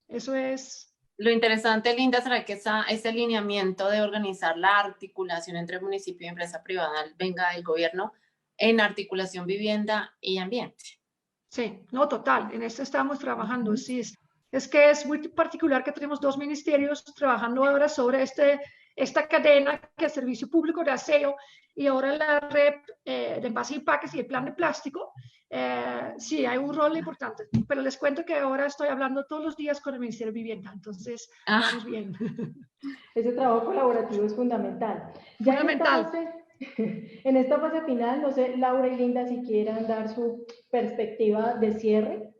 Eso es... Lo interesante, Linda, será que ese alineamiento de organizar la articulación entre municipio y empresa privada venga del gobierno en articulación vivienda y ambiente. Sí, no, total, en esto estamos trabajando, sí, es que es muy particular que tenemos dos ministerios trabajando ahora sobre esta cadena que es Servicio Público de Aseo y ahora la REP de envases y empaques y el plan de plástico. Sí, hay un rol importante, pero les cuento que ahora estoy hablando todos los días con el Ministerio de Vivienda, entonces vamos bien. Ese trabajo colaborativo es fundamental. Ya fundamental. En esta fase final, no sé, Laura y Linda, si quieran dar su perspectiva de cierre.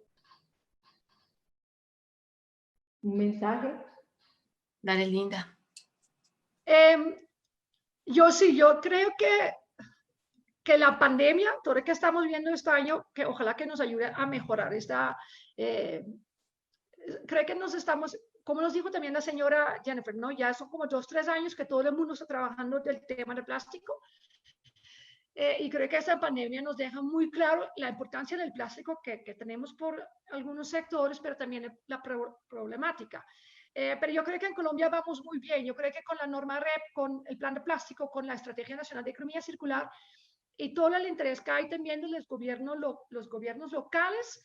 Un mensaje. Dale, Linda. Yo creo que que la pandemia, todo lo que estamos viendo este año, que ojalá que nos ayude a mejorar esta, creo que nos estamos, como nos dijo también la señora Jennifer, ¿no? Ya son como 2, 3 años que todo el mundo está trabajando del tema del plástico. Y creo que esta pandemia nos deja muy claro la importancia del plástico que tenemos por algunos sectores, pero también la problemática. Pero yo creo que en Colombia vamos muy bien. Yo creo que con la norma REP, con el plan de plástico, con la Estrategia Nacional de Economía Circular y todo el interés que hay también de los gobiernos locales,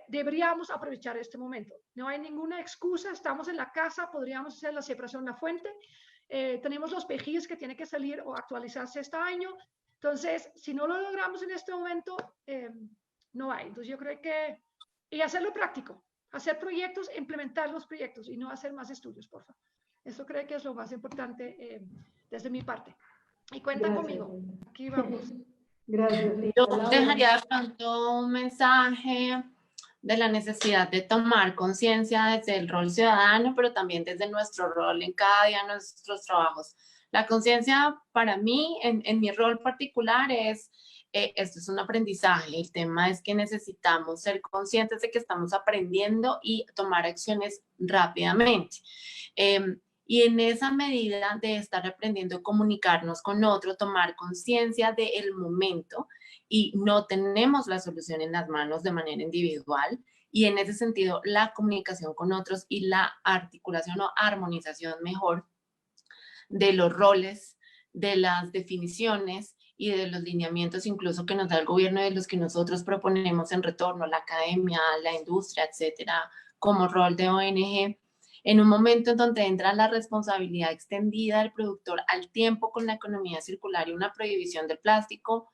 deberíamos aprovechar este momento. No hay ninguna excusa, estamos en la casa, podríamos hacer la separación en la fuente, tenemos los PGs que tienen que salir o actualizarse este año. Entonces, si no lo logramos en este momento, no hay. Entonces, yo creo que, y hacerlo práctico, hacer proyectos, implementar los proyectos y no hacer más estudios, por favor. Eso creo que es lo más importante desde mi parte. Y cuentan conmigo. Aquí vamos. Gracias, Linda. Yo Laura. dejaría de pronto un mensaje de la necesidad de tomar conciencia desde el rol ciudadano, pero también desde nuestro rol en cada día de nuestros trabajos. La conciencia para mí, en mi rol particular, esto es un aprendizaje. El tema es que necesitamos ser conscientes de que estamos aprendiendo y tomar acciones rápidamente. Y en esa medida de estar aprendiendo a comunicarnos con otro, tomar conciencia del momento, y no tenemos la solución en las manos de manera individual, y en ese sentido la comunicación con otros y la articulación o armonización mejor de los roles, de las definiciones y de los lineamientos incluso que nos da el gobierno y de los que nosotros proponemos en retorno, la academia, la industria, etcétera, como rol de ONG, en un momento en donde entra la responsabilidad extendida del productor al tiempo con la economía circular y una prohibición del plástico,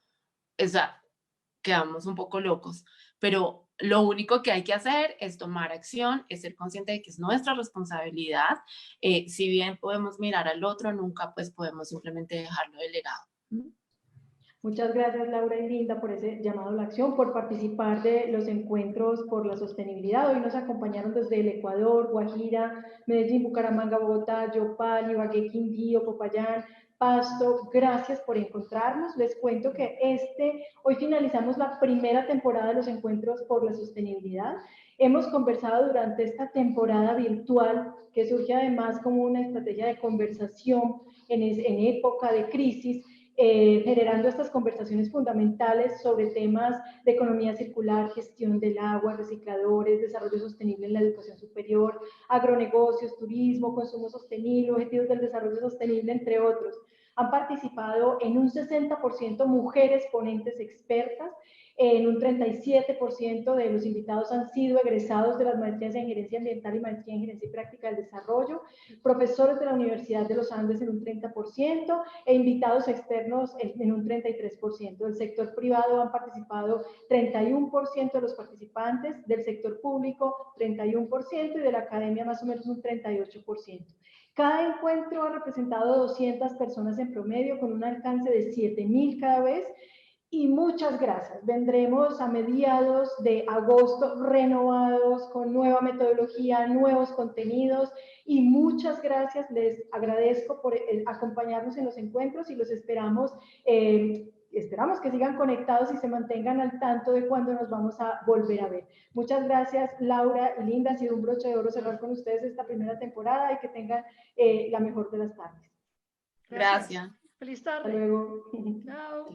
quedamos un poco locos. Pero lo único que hay que hacer es tomar acción, es ser consciente de que es nuestra responsabilidad. Si bien podemos mirar al otro, nunca pues podemos simplemente dejarlo delegado. Muchas gracias, Laura y Linda, por ese llamado a la acción, por participar de los encuentros por la sostenibilidad. Hoy nos acompañaron desde el Ecuador, Guajira, Medellín, Bucaramanga, Bogotá, Yopal, Ibagué, Quindío, Popayán, Pasto. Gracias por encontrarnos. Les cuento que hoy finalizamos la primera temporada de los encuentros por la sostenibilidad. Hemos conversado durante esta temporada virtual, que surge además como una estrategia de conversación en época de crisis, generando estas conversaciones fundamentales sobre temas de economía circular, gestión del agua, recicladores, desarrollo sostenible en la educación superior, agronegocios, turismo, consumo sostenible, objetivos del desarrollo sostenible, entre otros. Han participado en un 60% mujeres ponentes expertas, en un 37% de los invitados han sido egresados de las maestrías en gerencia ambiental y maestría en gerencia y práctica del desarrollo, profesores de la Universidad de los Andes en un 30% e invitados externos en un 33%. Del sector privado han participado 31% de los participantes, del sector público 31% y de la academia más o menos un 38%. Cada encuentro ha representado 200 personas en promedio con un alcance de 7,000 cada vez. Y muchas gracias. Vendremos a mediados de agosto renovados con nueva metodología, nuevos contenidos y muchas gracias. Les agradezco por acompañarnos en los encuentros y los esperamos. Esperamos que sigan conectados y se mantengan al tanto de cuándo nos vamos a volver a ver. Muchas gracias, Laura y Linda. Ha sido un broche de oro cerrar con ustedes esta primera temporada y que tengan la mejor de las tardes. Gracias. Feliz tarde. Hasta luego. Chao.